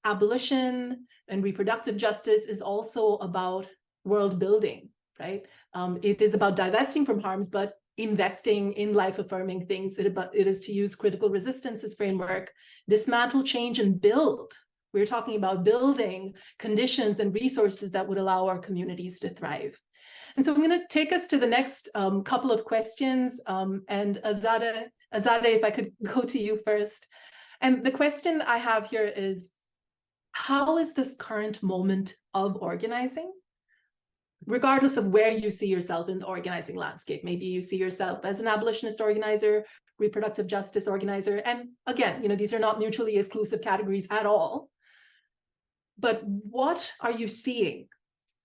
abolition and reproductive justice is also about world building, right? It is about divesting from harms, but investing in life-affirming things. It is to use critical resistance as framework, dismantle, change, and build. We're talking about building conditions and resources that would allow our communities to thrive. And so I'm going to take us to the next couple of questions. And Azadeh, if I could go to you first. And the question I have here is, how is this current moment of organizing, regardless of where you see yourself in the organizing landscape? Maybe you see yourself as an abolitionist organizer, reproductive justice organizer. And again, these are not mutually exclusive categories at all. But what are you seeing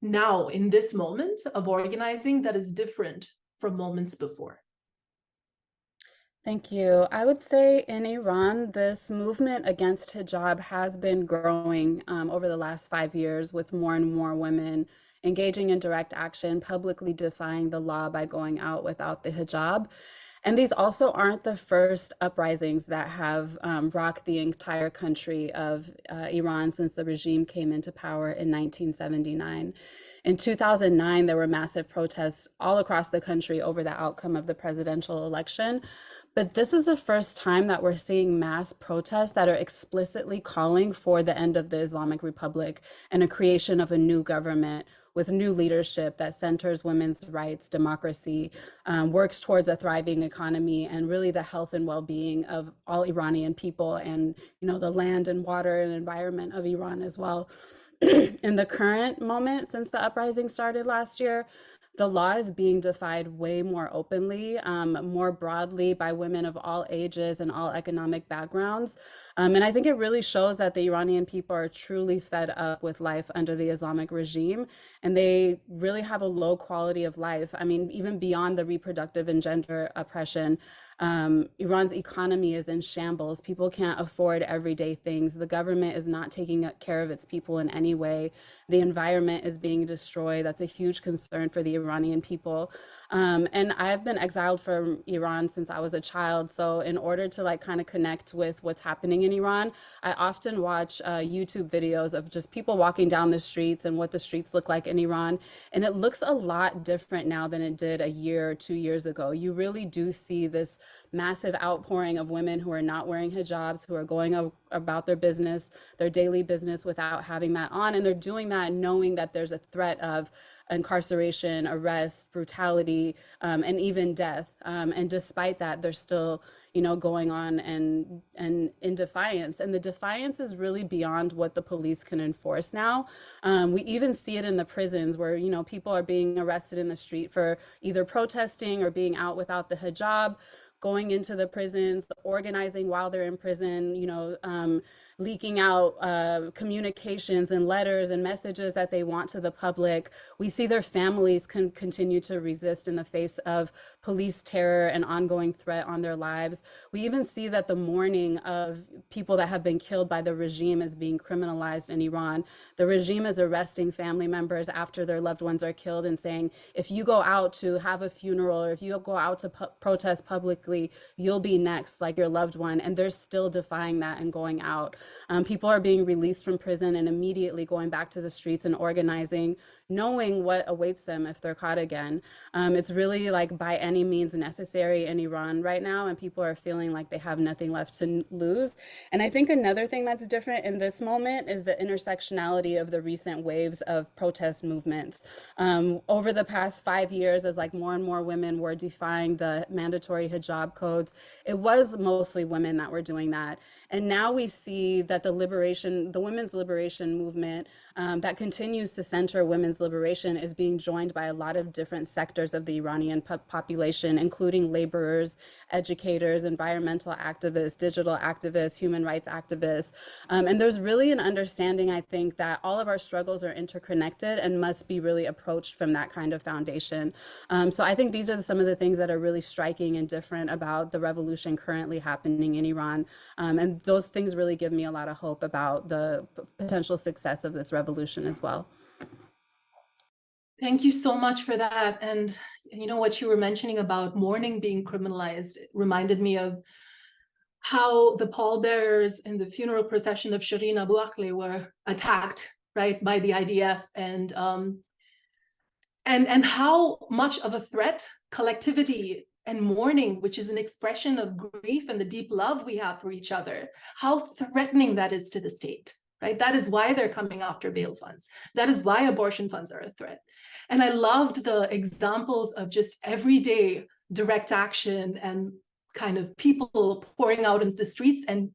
now in this moment of organizing that is different from moments before? Thank you. I would say in Iran, this movement against hijab has been growing over the last 5 years, with more and more women engaging in direct action, publicly defying the law by going out without the hijab. And these also aren't the first uprisings that have rocked the entire country of Iran since the regime came into power in 1979. In 2009, there were massive protests all across the country over the outcome of the presidential election. But this is the first time that we're seeing mass protests that are explicitly calling for the end of the Islamic Republic and a creation of a new government with new leadership that centers women's rights, democracy, works towards a thriving economy, and really the health and well-being of all Iranian people and, the land and water and environment of Iran as well. In the current moment, since the uprising started last year, the law is being defied way more openly, more broadly by women of all ages and all economic backgrounds. And I think it really shows that the Iranian people are truly fed up with life under the Islamic regime, and they really have a low quality of life. I mean, even beyond the reproductive and gender oppression, Iran's economy is in shambles. People can't afford everyday things. The government is not taking care of its people in any way. The environment is being destroyed. That's a huge concern for the Iranian people. And I've been exiled from Iran since I was a child. So in order to kind of connect with what's happening in Iran, I often watch YouTube videos of just people walking down the streets and what the streets look like in Iran. And it looks a lot different now than it did a year or 2 years ago. You really do see this massive outpouring of women who are not wearing hijabs, who are going about their business, their daily business without having that on. And they're doing that knowing that there's a threat of incarceration, arrest, brutality, and even death. And despite that, they're still, going on and in defiance. And the defiance is really beyond what the police can enforce now. We even see it in the prisons where, people are being arrested in the street for either protesting or being out without the hijab, going into the prisons, organizing while they're in prison, leaking out communications and letters and messages that they want to the public. We see their families continue to resist in the face of police terror and ongoing threat on their lives. We even see that the mourning of people that have been killed by the regime is being criminalized in Iran. The regime is arresting family members after their loved ones are killed and saying, if you go out to have a funeral or if you go out to protest publicly, you'll be next, like your loved one. And they're still defying that and going out. People are being released from prison and immediately going back to the streets and organizing, knowing what awaits them if they're caught again. It's really by any means necessary in Iran right now, and people are feeling like they have nothing left to lose. And I think another thing that's different in this moment is the intersectionality of the recent waves of protest movements. Over the past 5 years, as more and more women were defying the mandatory hijab codes, it was mostly women that were doing that. And now we see that the women's liberation movement that continues to center women's liberation is being joined by a lot of different sectors of the Iranian population, including laborers, educators, environmental activists, digital activists, human rights activists. And there's really an understanding, I think, that all of our struggles are interconnected and must be really approached from that kind of foundation. So I think these are some of the things that are really striking and different about the revolution currently happening in Iran. And those things really give me a lot of hope about the potential success of this revolution as well. Thank you so much for that. And what you were mentioning about mourning being criminalized reminded me of how the pallbearers in the funeral procession of Shireen Abu Akleh were attacked, right, by the IDF, and how much of a threat collectivity and mourning, which is an expression of grief and the deep love we have for each other, how threatening that is to the state, right? That is why they're coming after bail funds. That is why abortion funds are a threat. And I loved the examples of just everyday direct action and kind of people pouring out into the streets and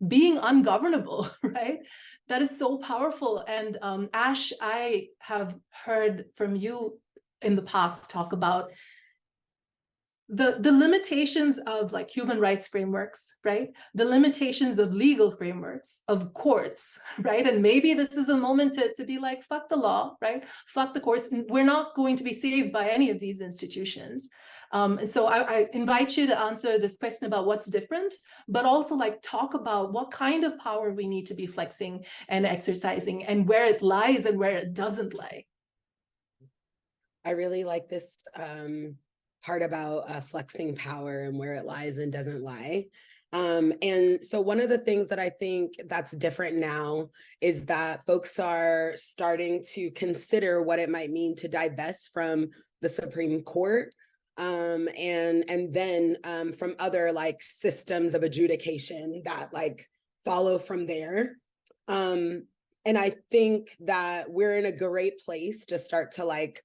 being ungovernable, right? That is so powerful. And Ash, I have heard from you in the past talk about the limitations of human rights frameworks, right? The limitations of legal frameworks, of courts, right? And maybe this is a moment to be like, fuck the law, right? Fuck the courts. We're not going to be saved by any of these institutions. And so I invite you to answer this question about what's different, but also talk about what kind of power we need to be flexing and exercising and where it lies and where it doesn't lie. I really like this part about flexing power and where it lies and doesn't lie. And so one of the things that I think that's different now is that folks are starting to consider what it might mean to divest from the Supreme Court, and then from other systems of adjudication that follow from there. And I think that we're in a great place to start to like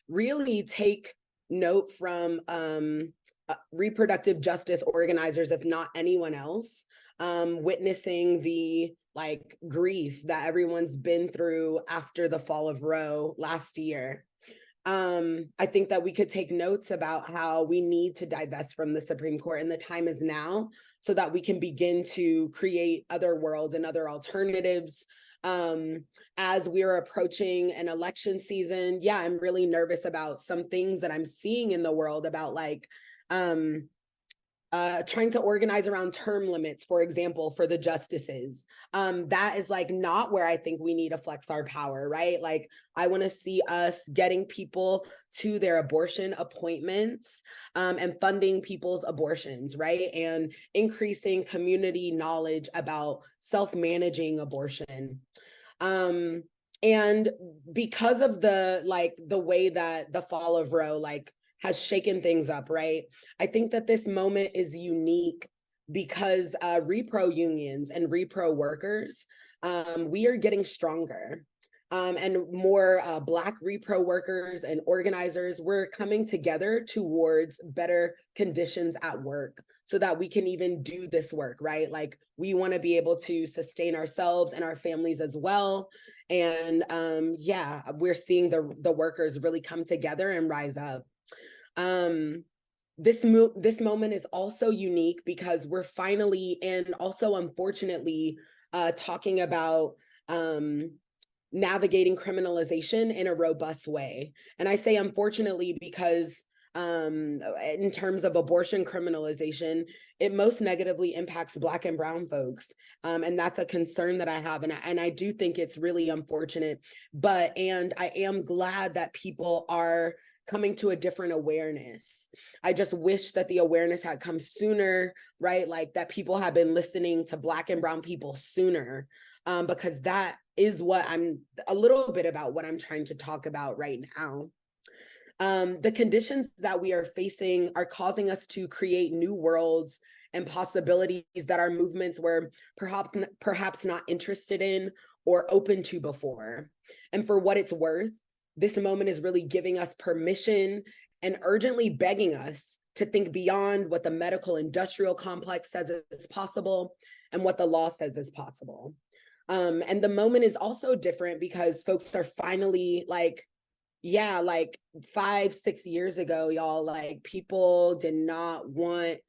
really take note from reproductive justice organizers, if not anyone else, witnessing the like grief that everyone's been through after the fall of Roe last year. I think that we could take notes about how we need to divest from the Supreme Court, and the time is now so that we can begin to create other worlds and other alternatives. As we're approaching an election season, yeah, I'm really nervous about some things that I'm seeing in the world about like trying to organize around term limits, for example, for the justices. That is like not where I think we need to flex our power, right? Like I want to see us getting people to their abortion appointments and funding people's abortions, right? And increasing community knowledge about self-managing abortion. And because of the way that the fall of Roe has shaken things up, right? I think that this moment is unique because repro unions and repro workers, we are getting stronger. And more Black repro workers and organizers, we're coming together towards better conditions at work so that we can even do this work, right? Like we want to be able to sustain ourselves and our families as well. And yeah, we're seeing the workers really come together and rise up. This moment is also unique because we're finally, and also unfortunately, talking about navigating criminalization in a robust way. And I say unfortunately because in terms of abortion criminalization, it most negatively impacts Black and brown folks. And that's a concern that I have. And I do think it's really unfortunate, and I am glad that people are coming to a different awareness. I just wish that the awareness had come sooner, right? Like that people have been listening to Black and brown people sooner, because that is what I'm a little bit about what I'm trying to talk about right now. The conditions that we are facing are causing us to create new worlds and possibilities that our movements were perhaps not interested in or open to before. And for what it's worth, this moment is really giving us permission and urgently begging us to think beyond what the medical industrial complex says is possible and what the law says is possible. And the moment is also different because folks are finally like 5-6 years ago, y'all, like people did not want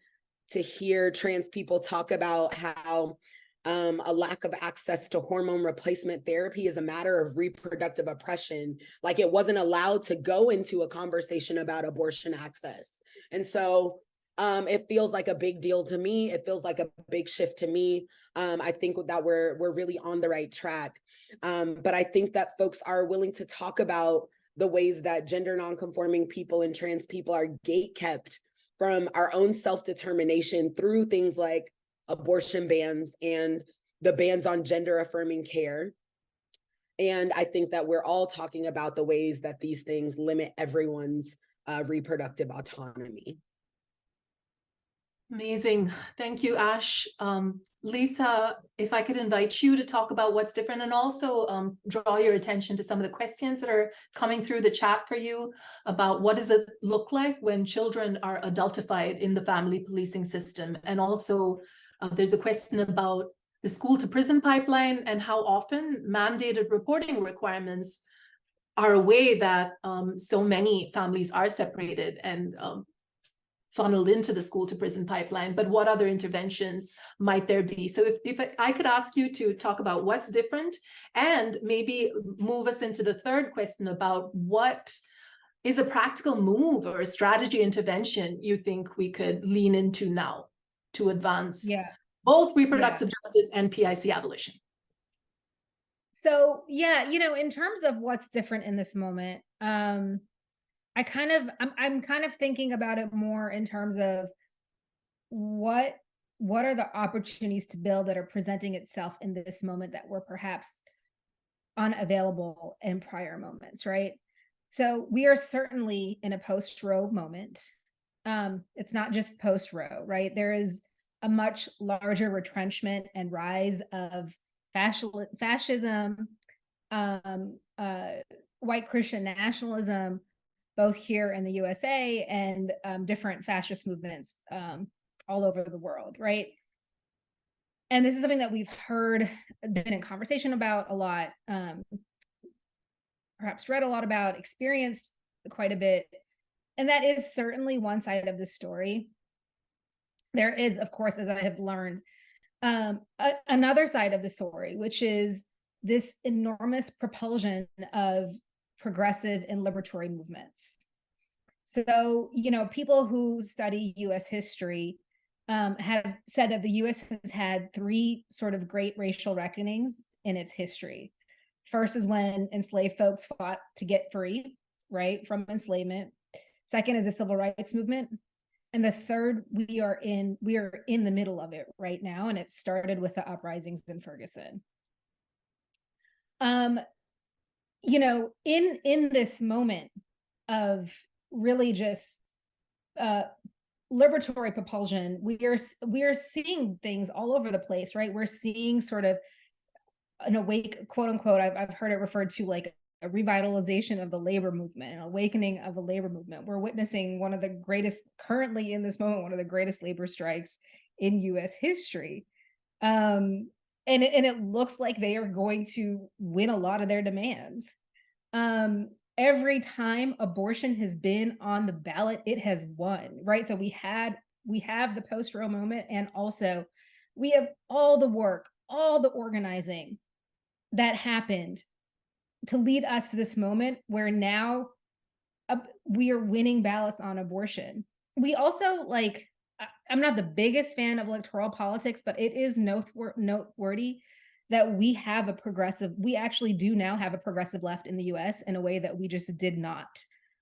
to hear trans people talk about how a lack of access to hormone replacement therapy is a matter of reproductive oppression. Like it wasn't allowed to go into a conversation about abortion access. And so it feels like a big deal to me. It feels like a big shift to me. I think that we're really on the right track. But I think that folks are willing to talk about the ways that gender nonconforming people and trans people are gatekept from our own self-determination through things like abortion bans and the bans on gender affirming care. And I think that we're all talking about the ways that these things limit everyone's reproductive autonomy. Amazing. Thank you, Ash. Lisa, if I could invite you to talk about what's different and also draw your attention to some of the questions that are coming through the chat for you about what does it look like when children are adultified in the family policing system. And also there's a question about the school to prison pipeline and how often mandated reporting requirements are a way that so many families are separated and funneled into the school to prison pipeline, but what other interventions might there be? So if I could ask you to talk about what's different and maybe move us into the third question about what is a practical move or a strategy intervention you think we could lean into now to advance both reproductive justice and PIC abolition? So, yeah, in terms of what's different in this moment, I'm kind of thinking about it more in terms of what are the opportunities to build that are presenting itself in this moment that were perhaps unavailable in prior moments, right? So we are certainly in a post-Roe moment. It's not just post-Roe, right? There is a much larger retrenchment and rise of fascism, white Christian nationalism, both here in the USA and different fascist movements all over the world, right? And this is something that we've heard, been in conversation about a lot, perhaps read a lot about, experienced quite a bit. And that is certainly one side of the story. There is, of course, as I have learned, another side of the story, which is this enormous propulsion of progressive and liberatory movements. So, you know, people who study US history have said that the US has had three sort of great racial reckonings in its history. First is when enslaved folks fought to get free, right, from enslavement. Second is the civil rights movement. And the third, we are in the middle of it right now, and it started with the uprisings in Ferguson. You know, in this moment of really just liberatory propulsion, we are seeing things all over the place, right? We're seeing sort of an awake, quote unquote, I've heard it referred to like a revitalization of the labor movement, an awakening of the labor movement. We're witnessing one of the greatest, currently in this moment, one of the greatest labor strikes in US history. And it looks like they are going to win a lot of their demands. Every time abortion has been on the ballot, it has won, right? So we have the post-Roe moment, and also we have all the work, all the organizing that happened to lead us to this moment where now we are winning ballots on abortion. We also, like, I'm not the biggest fan of electoral politics, but it is noteworthy that we actually do now have a progressive left in the US in a way that we just did not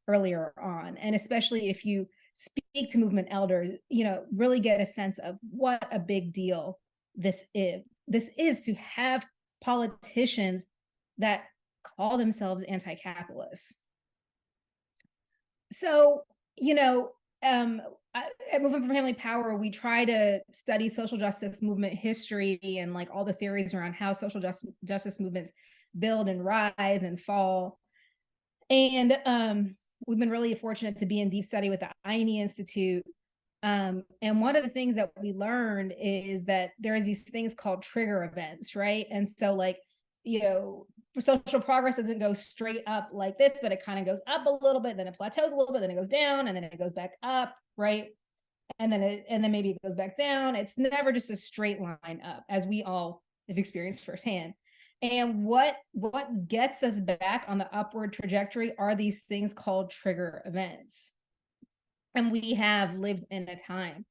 earlier on. And especially if you speak to movement elders, you know, really get a sense of what a big deal this is. This is to have politicians that call themselves anti-capitalist. So, you know, at Movement for Family Power, we try to study social justice movement history and like all the theories around how social justice movements build and rise and fall. And we've been really fortunate to be in deep study with the INE Institute. And one of the things that we learned is that there is these things called trigger events, right? And so, like, you know, social progress doesn't go straight up like this, but it kind of goes up a little bit, then it plateaus a little bit, then it goes down, and then it goes back up, right? And then maybe it goes back down. It's never just a straight line up, as we all have experienced firsthand. And what gets us back on the upward trajectory are these things called trigger events. And we have lived in a time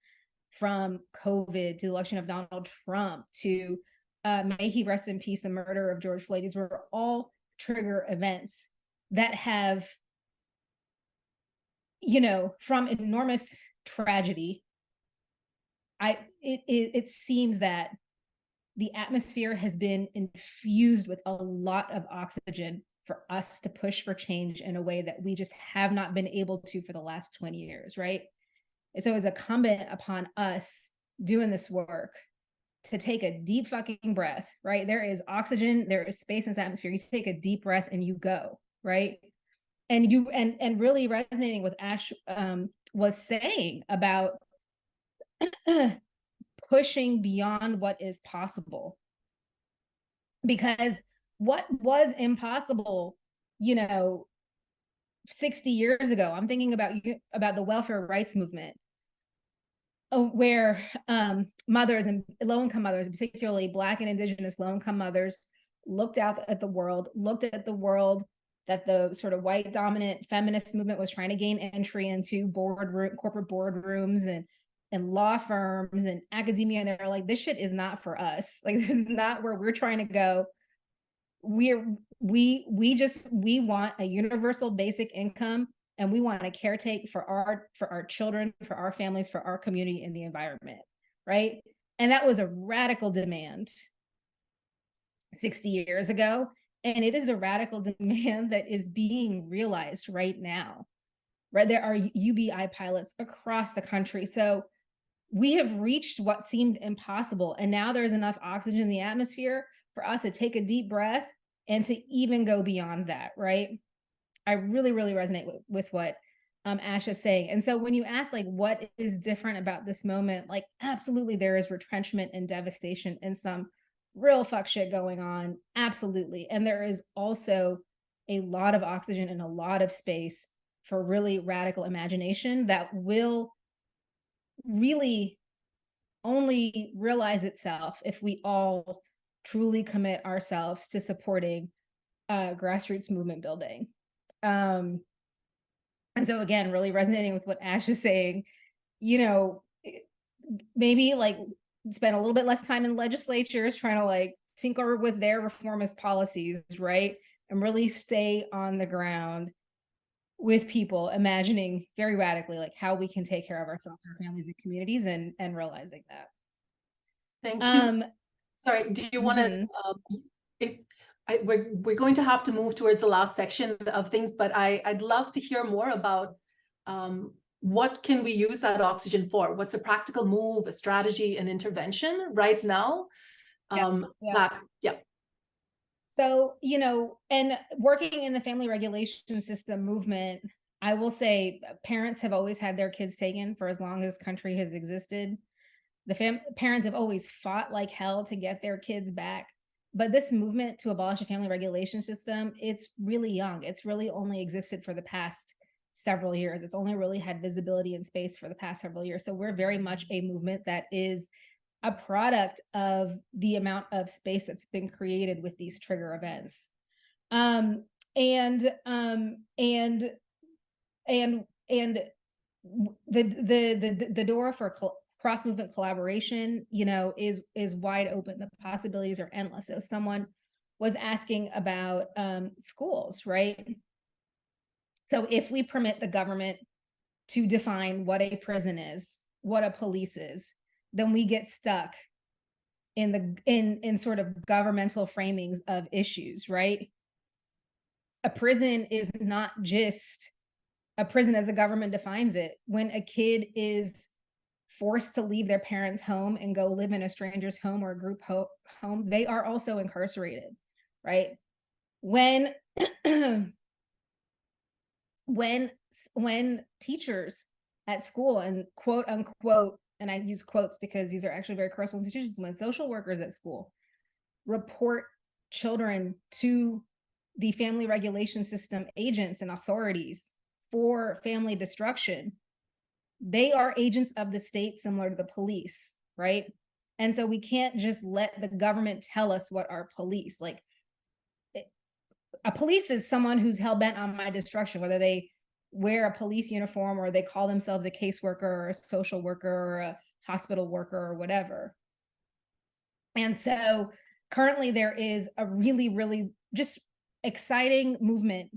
from COVID to the election of Donald Trump to may he rest in peace, the murder of George Floyd. These were all trigger events that have, you know, from enormous tragedy, it seems that the atmosphere has been infused with a lot of oxygen for us to push for change in a way that we just have not been able to for the last 20 years, right? And so it's incumbent upon us doing this work to take a deep fucking breath, right? There is oxygen, there is space in this atmosphere. You take a deep breath and you go, right? And you and really resonating with Ash was saying about pushing beyond what is possible. Because what was impossible, you know, 60 years ago, I'm thinking about the welfare rights movement, where mothers and low-income mothers, particularly Black and Indigenous low-income mothers, looked at the world that the sort of white dominant feminist movement was trying to gain entry into, corporate boardrooms and law firms and academia, and they're like, this shit is not for us. Like, this is not where we're trying to go. We want a universal basic income, and we want to caretake for our children, for our families, for our community and the environment, right? And that was a radical demand 60 years ago, and it is a radical demand that is being realized right now, right? There are UBI pilots across the country. So we have reached what seemed impossible, and now there's enough oxygen in the atmosphere for us to take a deep breath and to even go beyond that, right? I really, really resonate with what Ash is saying. And so when you ask like, what is different about this moment? Like, absolutely, there is retrenchment and devastation and some real fuck shit going on. Absolutely. And there is also a lot of oxygen and a lot of space for really radical imagination that will really only realize itself if we all truly commit ourselves to supporting grassroots movement building. And so again, really resonating with what Ash is saying, you know, maybe like spend a little bit less time in legislatures trying to like tinker with their reformist policies, right? And really stay on the ground with people, imagining very radically like how we can take care of ourselves, our families, and communities, and realizing that. Thank you. Sorry, do you want to? We're going to have to move towards the last section of things, but I'd love to hear more about what can we use that oxygen for? What's a practical move, a strategy, an intervention right now? So, you know, and working in the family regulation system movement, I will say parents have always had their kids taken for as long as country has existed. The parents have always fought like hell to get their kids back. But this movement to abolish the family regulation system, it's really young. It's really only existed for the past several years. It's only really had visibility in space for the past several years. So we're very much a movement that is a product of the amount of space that's been created with these trigger events. And the door for cross-movement collaboration, you know, is wide open. The possibilities are endless. So someone was asking about schools, right? So if we permit the government to define what a prison is, what a police is, then we get stuck in sort of governmental framings of issues, right? A prison is not just a prison as the government defines it. When a kid is forced to leave their parents' home and go live in a stranger's home or a group home, they are also incarcerated, right? When teachers at school, and quote unquote, and I use quotes because these are actually very personal institutions, when social workers at school report children to the family regulation system agents and authorities for family destruction, they are agents of the state similar to the police, right? And so we can't just let the government tell us what our police, like a police is someone who's hell-bent on my destruction, whether they wear a police uniform or they call themselves a caseworker or a social worker or a hospital worker or whatever. And so currently there is a really, really just exciting movement,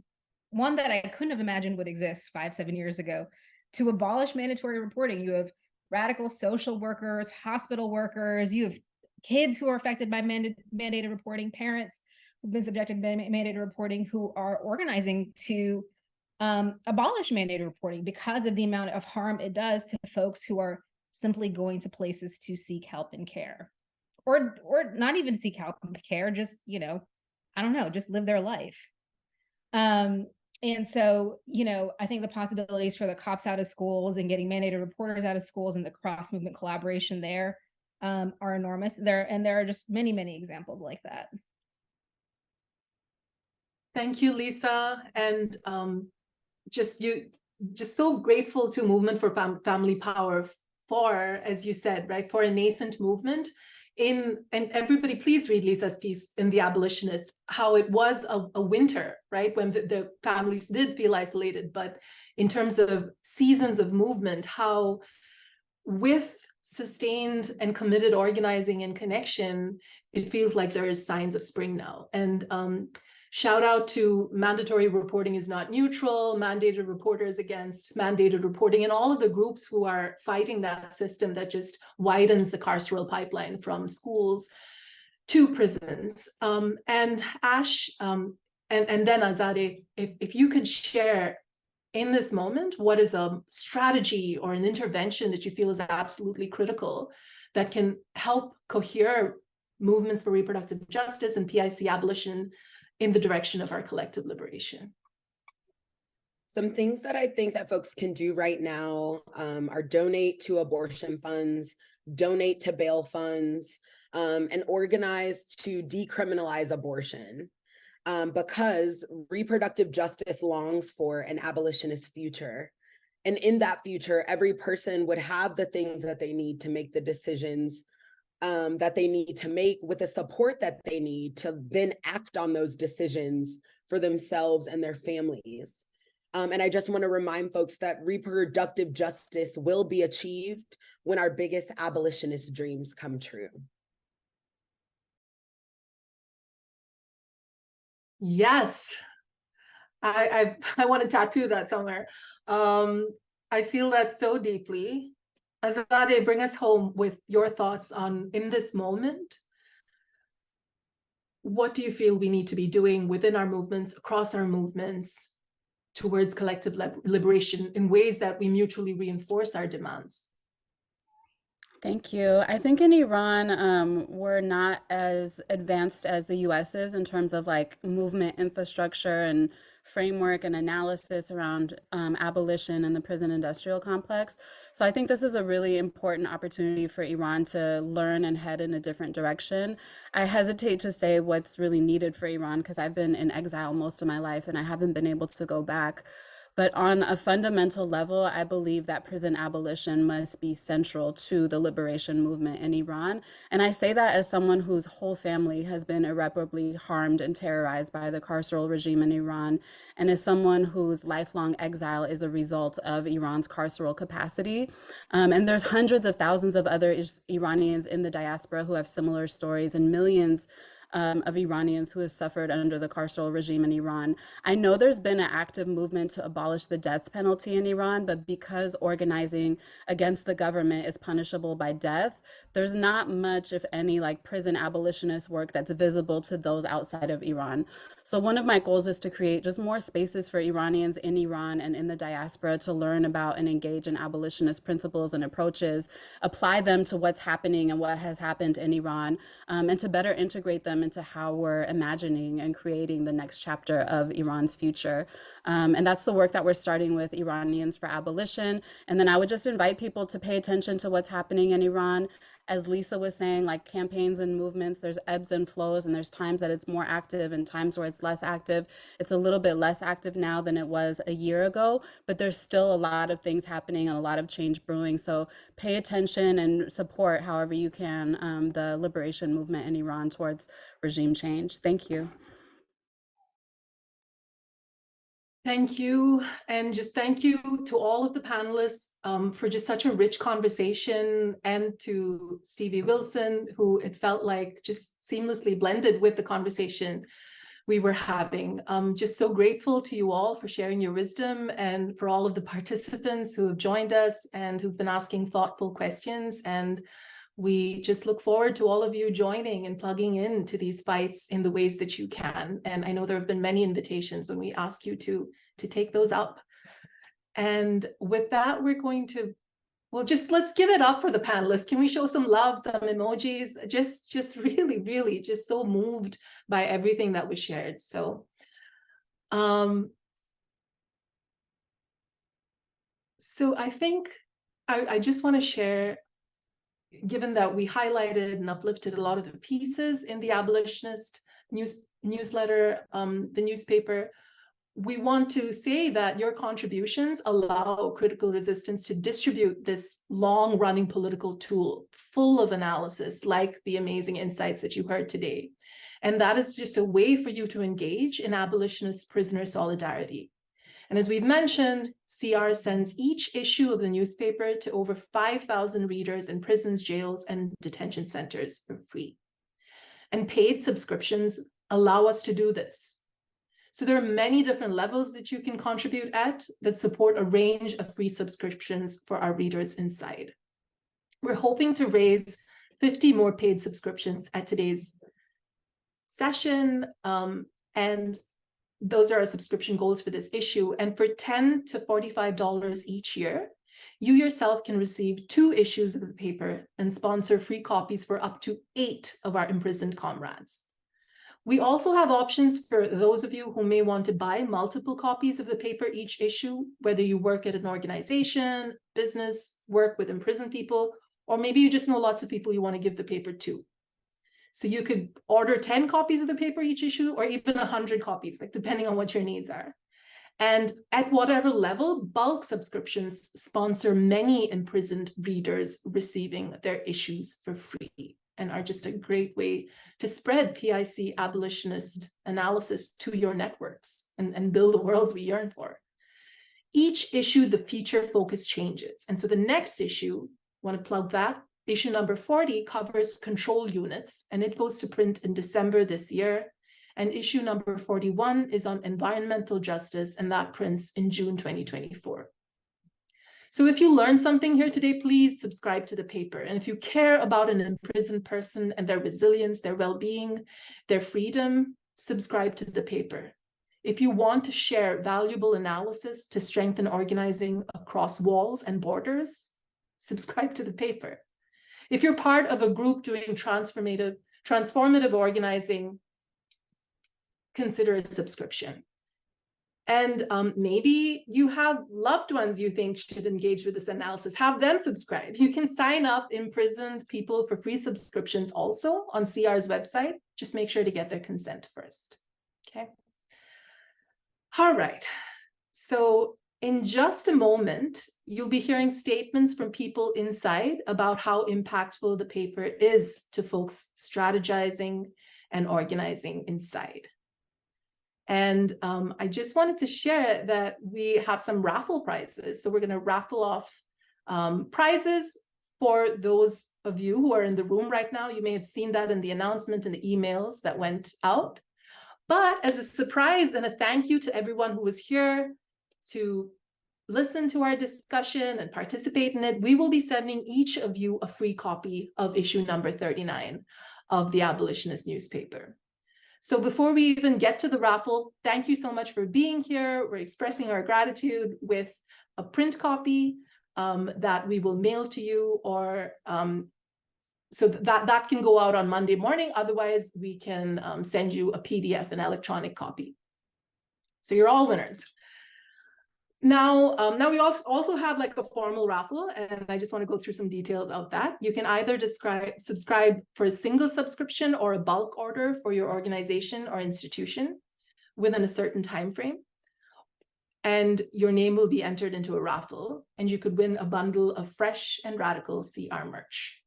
one that I couldn't have imagined would exist 5-7 years ago, to abolish mandatory reporting. You have radical social workers, hospital workers, you have kids who are affected by mandated reporting, parents who've been subjected to mandated reporting who are organizing to abolish mandated reporting because of the amount of harm it does to folks who are simply going to places to seek help and care, or not even seek help and care, just, you know, I don't know, just live their life. And so, you know, I think the possibilities for the cops out of schools and getting mandated reporters out of schools and the cross-movement collaboration there are enormous. There are just many, many examples like that. Thank you, Lisa. And just so grateful to Movement for Family Power for, as you said, right, for a nascent movement. And everybody, please read Lisa's piece in The Abolitionist, how it was a winter, right, when the families did feel isolated. But in terms of seasons of movement, how with sustained and committed organizing and connection, it feels like there is signs of spring now. And shout out to Mandatory Reporting is Not Neutral, Mandated Reporters Against Mandated Reporting, and all of the groups who are fighting that system that just widens the carceral pipeline from schools to prisons. And Ash, and then Azadeh, if you could share in this moment, what is a strategy or an intervention that you feel is absolutely critical that can help cohere movements for reproductive justice and PIC abolition in the direction of our collective liberation. Some things that I think that folks can do right now are donate to abortion funds, donate to bail funds, and organize to decriminalize abortion. Because reproductive justice longs for an abolitionist future. And in that future, every person would have the things that they need to make the decisions that they need to make, with the support that they need to then act on those decisions for themselves and their families. And I just want to remind folks that reproductive justice will be achieved when our biggest abolitionist dreams come true. Yes, I want to tattoo that somewhere. I feel that so deeply. Azadeh, bring us home with your thoughts on, in this moment, what do you feel we need to be doing within our movements, across our movements, towards collective liberation in ways that we mutually reinforce our demands? Thank you. I think in Iran, we're not as advanced as the US is in terms of like movement infrastructure and framework and analysis around abolition and the prison industrial complex. So I think this is a really important opportunity for Iran to learn and head in a different direction. I hesitate to say what's really needed for Iran because I've been in exile most of my life and I haven't been able to go back. But on a fundamental level, I believe that prison abolition must be central to the liberation movement in Iran. And I say that as someone whose whole family has been irreparably harmed and terrorized by the carceral regime in Iran, and as someone whose lifelong exile is a result of Iran's carceral capacity. And there's hundreds of thousands of other Iranians in the diaspora who have similar stories, and millions of Iranians who have suffered under the carceral regime in Iran. I know there's been an active movement to abolish the death penalty in Iran, but because organizing against the government is punishable by death, there's not much, if any, like prison abolitionist work that's visible to those outside of Iran. So one of my goals is to create just more spaces for Iranians in Iran and in the diaspora to learn about and engage in abolitionist principles and approaches, apply them to what's happening and what has happened in Iran, and to better integrate them into how we're imagining and creating the next chapter of Iran's future. And that's the work that we're starting with Iranians for Abolition. And then I would just invite people to pay attention to what's happening in Iran. As Lisa was saying, like campaigns and movements, there's ebbs and flows, and there's times that it's more active and times where it's less active. It's a little bit less active now than it was a year ago, but there's still a lot of things happening and a lot of change brewing. So pay attention and support however you can the liberation movement in Iran towards regime change. Thank you. Thank you. And just thank you to all of the panelists for just such a rich conversation, and to Stevie Wilson, who it felt like just seamlessly blended with the conversation we were having. Just so grateful to you all for sharing your wisdom, and for all of the participants who have joined us and who've been asking thoughtful questions. And we just look forward to all of you joining and plugging into these fights in the ways that you can. And I know there have been many invitations, and we ask you to take those up. And with that, we're going to, well, just let's give it up for the panelists. Can we show some love, some emojis? Just really, really just so moved by everything that was shared. So, so I think I just want to share, given that we highlighted and uplifted a lot of the pieces in the Abolitionist newsletter, the newspaper, we want to say that your contributions allow Critical Resistance to distribute this long-running political tool full of analysis, like the amazing insights that you heard today. And that is just a way for you to engage in abolitionist prisoner solidarity. And as we've mentioned, CR sends each issue of the newspaper to over 5,000 readers in prisons, jails, and detention centers for free. And paid subscriptions allow us to do this. So there are many different levels that you can contribute at that support a range of free subscriptions for our readers inside. We're hoping to raise 50 more paid subscriptions at today's session, and those are our subscription goals for this issue. And for $10 to $45 each year, you yourself can receive 2 issues of the paper and sponsor free copies for up to 8 of our imprisoned comrades. We also have options for those of you who may want to buy multiple copies of the paper each issue, whether you work at an organization, business, work with imprisoned people, or maybe you just know lots of people you want to give the paper to. So you could order 10 copies of the paper each issue, or even 100 copies, like depending on what your needs are. And at whatever level, bulk subscriptions sponsor many imprisoned readers receiving their issues for free, and are just a great way to spread PIC abolitionist analysis to your networks and build the worlds we yearn for. Each issue, the feature focus changes. And so the next issue, want to plug that, issue number 40 covers control units, and it goes to print in December this year. And issue number 41 is on environmental justice, and that prints in June 2024. So if you learned something here today, please subscribe to the paper. And if you care about an imprisoned person and their resilience, their well-being, their freedom, subscribe to the paper. If you want to share valuable analysis to strengthen organizing across walls and borders, subscribe to the paper. If you're part of a group doing transformative organizing, consider a subscription. And maybe you have loved ones you think should engage with this analysis. Have them subscribe. You can sign up imprisoned people for free subscriptions also on CR's website. Just make sure to get their consent first. Okay. All right. So in just a moment, you'll be hearing statements from people inside about how impactful the paper is to folks strategizing and organizing inside. And I just wanted to share that we have some raffle prizes. So we're going to raffle off prizes for those of you who are in the room right now. You may have seen that in the announcement and the emails that went out. But as a surprise and a thank you to everyone who was here to listen to our discussion and participate in it, we will be sending each of you a free copy of issue number 39 of the Abolitionist newspaper. So before we even get to the raffle, thank you so much for being here. We're expressing our gratitude with a print copy that we will mail to you, or so that can go out on Monday morning. Otherwise, we can send you a PDF, an electronic copy. So you're all winners. Now we also have like a formal raffle, and I just want to go through some details of that. You can either subscribe for a single subscription or a bulk order for your organization or institution within a certain time frame, and your name will be entered into a raffle, and you could win a bundle of fresh and radical CR merch.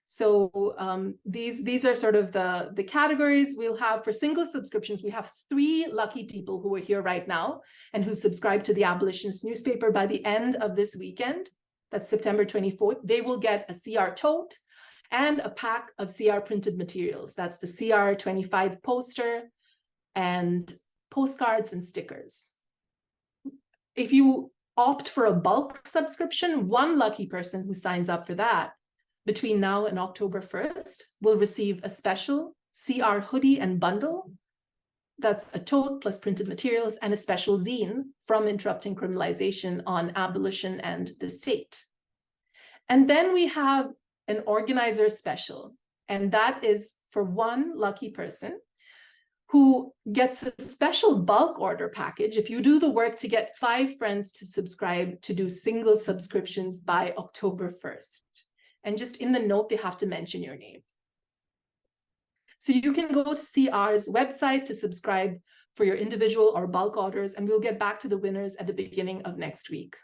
So these are sort of the categories we'll have for single subscriptions. We have 3 lucky people who are here right now and who subscribe to the Abolitionist newspaper by the end of this weekend. That's September 24th. They will get a CR tote and a pack of CR printed materials. That's the CR 25 poster and postcards and stickers. If you opt for a bulk subscription, 1 lucky person who signs up for that between now and October 1st will receive a special CR hoodie and bundle. That's a tote plus printed materials and a special zine from Interrupting Criminalization on abolition and the state. And then we have an organizer special, and that is for 1 lucky person who gets a special bulk order package if you do the work to get 5 friends to subscribe to do single subscriptions by October 1st. And just in the note, they have to mention your name. So you can go to CR's website to subscribe for your individual or bulk orders, and we'll get back to the winners at the beginning of next week.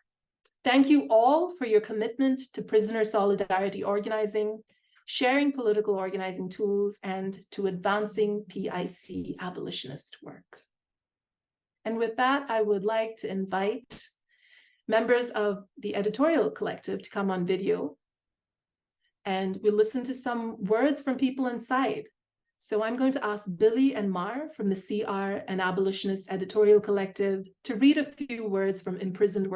Thank you all for your commitment to prisoner solidarity organizing, sharing political organizing tools, and to advancing PIC abolitionist work. And with that, I would like to invite members of the editorial collective to come on video, and we'll listen to some words from people inside. So I'm going to ask Billy and Mar from the CR and Abolitionist editorial collective to read a few words from imprisoned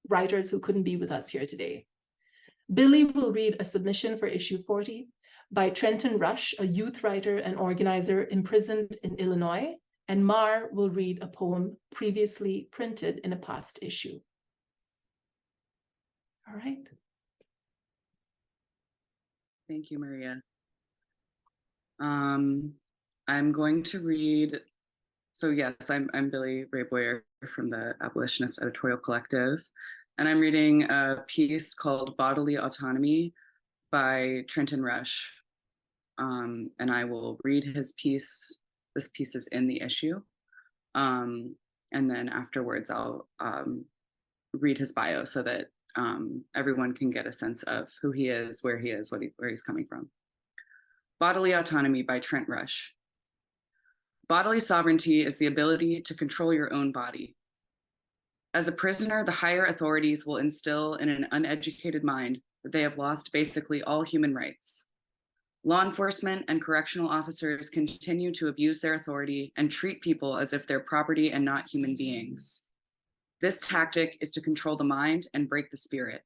writers who couldn't be with us here today. Billy will read a submission for issue 40 by Trenton Rush, a youth writer and organizer imprisoned in Illinois, and Mar will read a poem previously printed in a past issue. All right. Thank you, Maria. I'm going to read. So yes, I'm Billy Ray Boyer from the Abolitionist Editorial Collective, and I'm reading a piece called "Bodily Autonomy" by Trenton Rush. And I will read his piece. This piece is in the issue, and then afterwards I'll read his bio so that everyone can get a sense of who he is, where he's coming from. Bodily Autonomy by Trent Rush. Bodily sovereignty is the ability to control your own body. As a prisoner, the higher authorities will instill in an uneducated mind that they have lost basically all human rights. Law enforcement and correctional officers continue to abuse their authority and treat people as if they're property and not human beings. This tactic is to control the mind and break the spirit.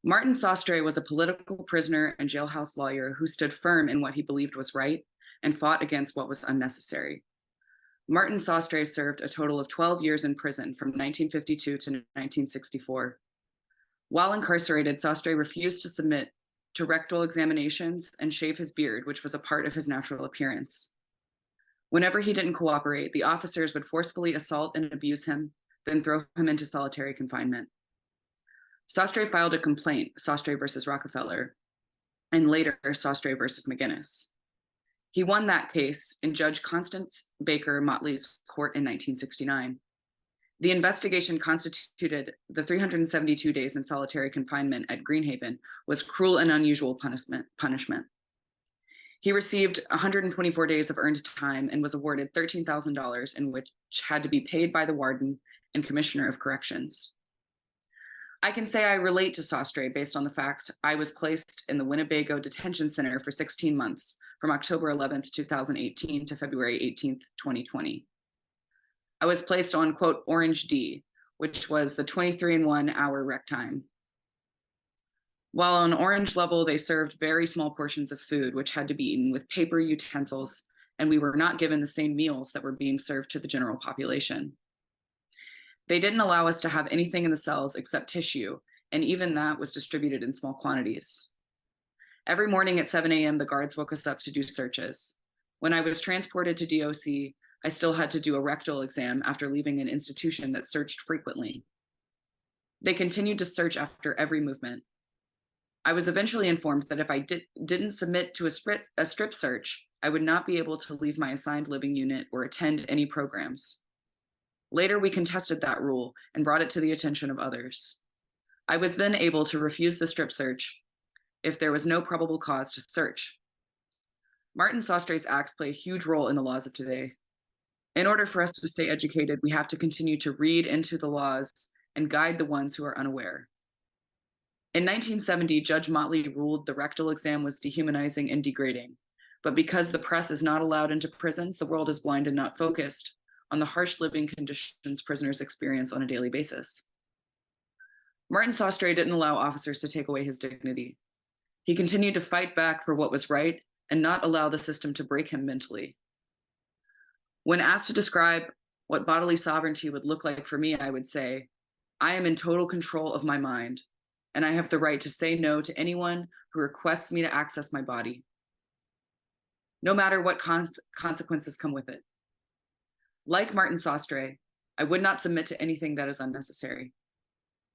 Martin Sostre was a political prisoner and jailhouse lawyer who stood firm in what he believed was right and fought against what was unnecessary. Martin Sostre served a total of 12 years in prison from 1952 to 1964. While incarcerated, Sostre refused to submit to rectal examinations and shave his beard, which was a part of his natural appearance. Whenever he didn't cooperate, the officers would forcefully assault and abuse him, then throw him into solitary confinement. Sostre filed a complaint, Sostre versus Rockefeller, and later Sostre versus McGinnis. He won that case in Judge Constance Baker Motley's court in 1969. The investigation constituted the 372 days in solitary confinement at Greenhaven was cruel and unusual punishment. He received 124 days of earned time and was awarded $13,000 in which had to be paid by the warden and commissioner of corrections. I can say I relate to Sostre based on the fact I was placed in the Winnebago Detention Center for 16 months from October 11th, 2018 to February 18th, 2020. I was placed on, quote, Orange D, which was the 23-in-1 hour rec time. While on Orange level, they served very small portions of food, which had to be eaten with paper utensils, and we were not given the same meals that were being served to the general population. They didn't allow us to have anything in the cells except tissue, and even that was distributed in small quantities. Every morning at 7 a.m., the guards woke us up to do searches. When I was transported to DOC, I still had to do a rectal exam after leaving an institution that searched frequently. They continued to search after every movement. I was eventually informed that if I didn't submit to a strip search, I would not be able to leave my assigned living unit or attend any programs. Later, we contested that rule and brought it to the attention of others. I was then able to refuse the strip search if there was no probable cause to search. Martin Sostre's acts play a huge role in the laws of today. In order for us to stay educated, we have to continue to read into the laws and guide the ones who are unaware. In 1970, Judge Motley ruled the rectal exam was dehumanizing and degrading. But because the press is not allowed into prisons, the world is blind and not focused on the harsh living conditions prisoners experience on a daily basis. Martin Sostre didn't allow officers to take away his dignity. He continued to fight back for what was right and not allow the system to break him mentally. When asked to describe what bodily sovereignty would look like for me, I would say, I am in total control of my mind, and I have the right to say no to anyone who requests me to access my body, no matter what consequences come with it. Like Martin Sostre, I would not submit to anything that is unnecessary.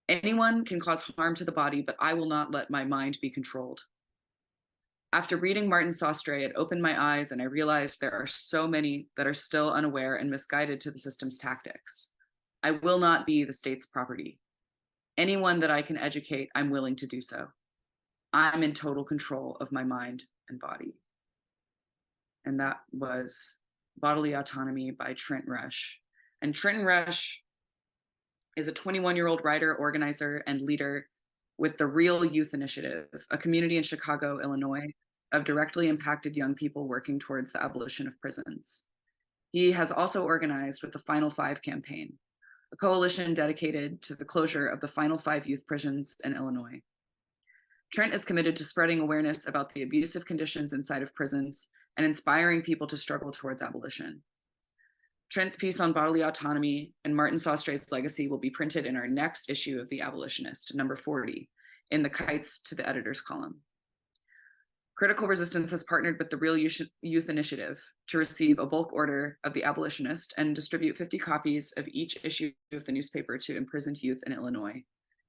Anyone can cause harm to the body, but I will not let my mind be controlled. After reading Martin Sostre, it opened my eyes and I realized there are so many that are still unaware and misguided to the system's tactics. I will not be the state's property. Anyone that I can educate, I'm willing to do so. I'm in total control of my mind and body. And that was Bodily Autonomy by Trent Rush. And Trent Rush is a 21-year-old writer, organizer, and leader with the Real Youth Initiative, a community in Chicago, Illinois, of directly impacted young people working towards the abolition of prisons. He has also organized with the Final Five campaign, a coalition dedicated to the closure of the Final Five youth prisons in Illinois. Trent is committed to spreading awareness about the abusive conditions inside of prisons and inspiring people to struggle towards abolition. Trent's piece on bodily autonomy and Martin Sostre's legacy will be printed in our next issue of The Abolitionist, number 40, in the Kites to the Editor's column. Critical Resistance has partnered with the Real Youth Initiative to receive a bulk order of The Abolitionist and distribute 50 copies of each issue of the newspaper to imprisoned youth in Illinois,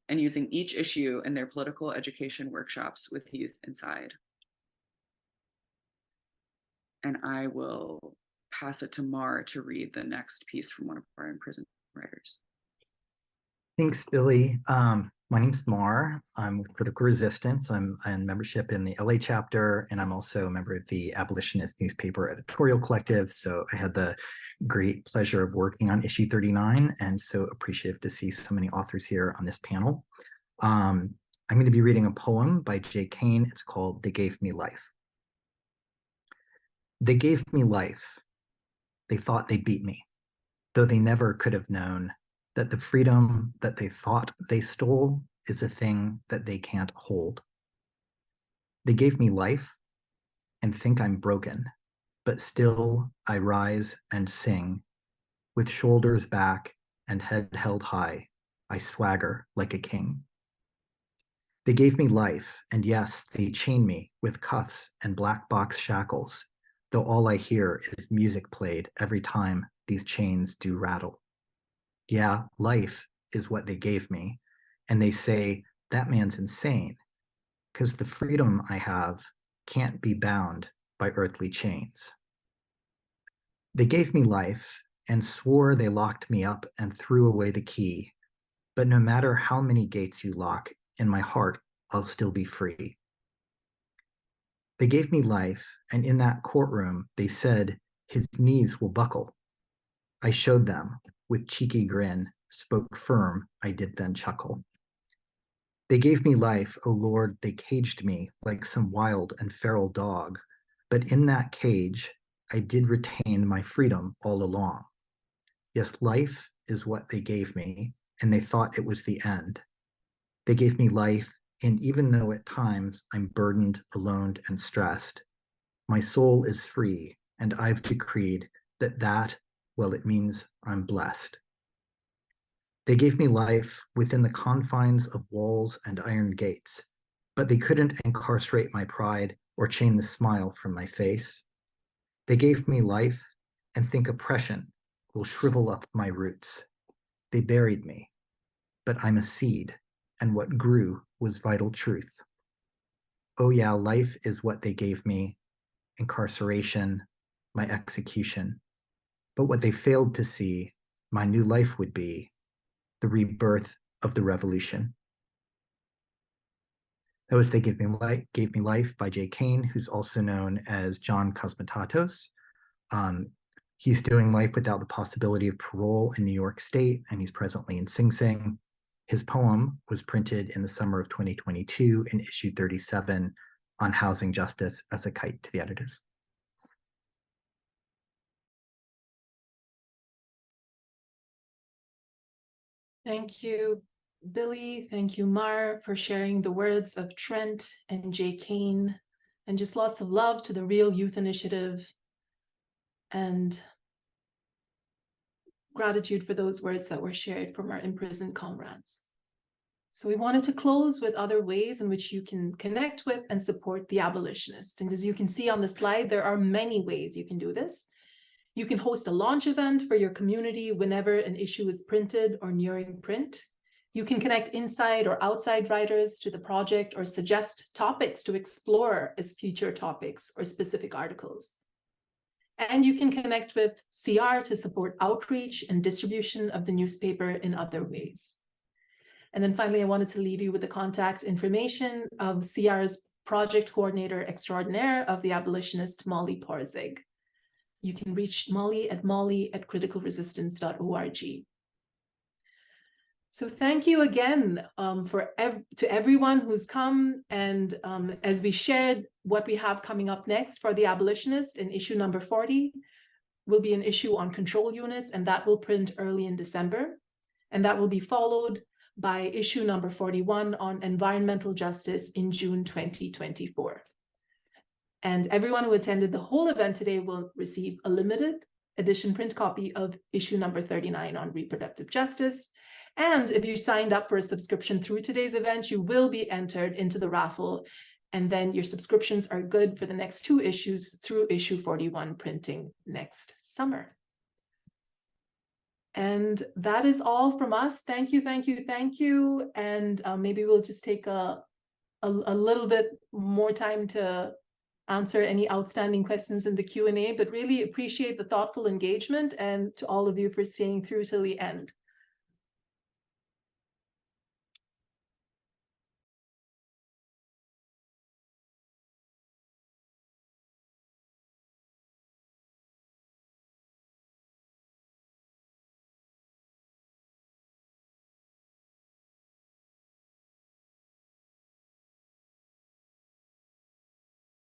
and using each issue in their political education workshops with youth inside. And I will pass it to Mar to read the next piece from one of our imprisoned writers. Thanks, Billy. My name's Mar. I'm with Critical Resistance. I'm in membership in the LA chapter, and I'm also a member of the Abolitionist newspaper editorial collective. So I had the great pleasure of working on issue 39, and so appreciative to see so many authors here on this panel. I'm going to be reading a poem by Jay Kane. It's called They Gave Me Life. They gave me life. They thought they beat me, though they never could have known that the freedom that they thought they stole is a thing that they can't hold. They gave me life and think I'm broken, but still I rise and sing. With shoulders back and head held high, I swagger like a king. They gave me life, and yes, they chain me with cuffs and black box shackles, though all I hear is music played every time these chains do rattle. Yeah, life is what they gave me, and they say that man's insane, because the freedom I have can't be bound by earthly chains. They gave me life and swore they locked me up and threw away the key, but no matter how many gates you lock, in my heart I'll still be free. They gave me life, and in that courtroom they said his knees will buckle. I showed them, with cheeky grin, spoke firm, I did then chuckle. They gave me life, O Lord, they caged me like some wild and feral dog, but in that cage I did retain my freedom all along. Yes, life is what they gave me, and they thought it was the end. They gave me life, and even though at times I'm burdened, alone, and stressed, my soul is free, and I've decreed that, well, it means I'm blessed. They gave me life within the confines of walls and iron gates, but they couldn't incarcerate my pride or chain the smile from my face. They gave me life and think oppression will shrivel up my roots. They buried me, but I'm a seed, and what grew was vital truth. Oh yeah, life is what they gave me, incarceration, my execution. But what they failed to see, my new life would be the rebirth of the revolution. That was They Gave Me Life by Jay Kane, who's also known as John Cosmatatos. He's doing life without the possibility of parole in New York State, and he's presently in Sing Sing. His poem was printed in the summer of 2022 in issue 37 on housing justice as a kite to the editors. Thank you, Billy. Thank you, Mar, for sharing the words of Trent and Jay Kane, and just lots of love to the Real Youth Initiative, and gratitude for those words that were shared from our imprisoned comrades. So we wanted to close with other ways in which you can connect with and support the Abolitionist. And as you can see on the slide, there are many ways you can do this. You can host a launch event for your community whenever an issue is printed or nearing print. You can connect inside or outside writers to the project or suggest topics to explore as future topics or specific articles. And you can connect with CR to support outreach and distribution of the newspaper in other ways. And then finally, I wanted to leave you with the contact information of CR's project coordinator extraordinaire of the Abolitionist, Molly Porzig. You can reach Molly at criticalresistance.org. So thank you again to everyone who's come, and as we shared what we have coming up next for the Abolitionist in issue number 40 will be an issue on control units, and that will print early in December, and that will be followed by issue number 41 on environmental justice in June 2024. And everyone who attended the whole event today will receive a limited edition print copy of issue number 39 on reproductive justice. And if you signed up for a subscription through today's event, you will be entered into the raffle. And then your subscriptions are good for the next 2 issues through issue 41 printing next summer. And that is all from us. Thank you, thank you, thank you. And maybe we'll just take a little bit more time to answer any outstanding questions in the Q&A, but really appreciate the thoughtful engagement and to all of you for staying through till the end.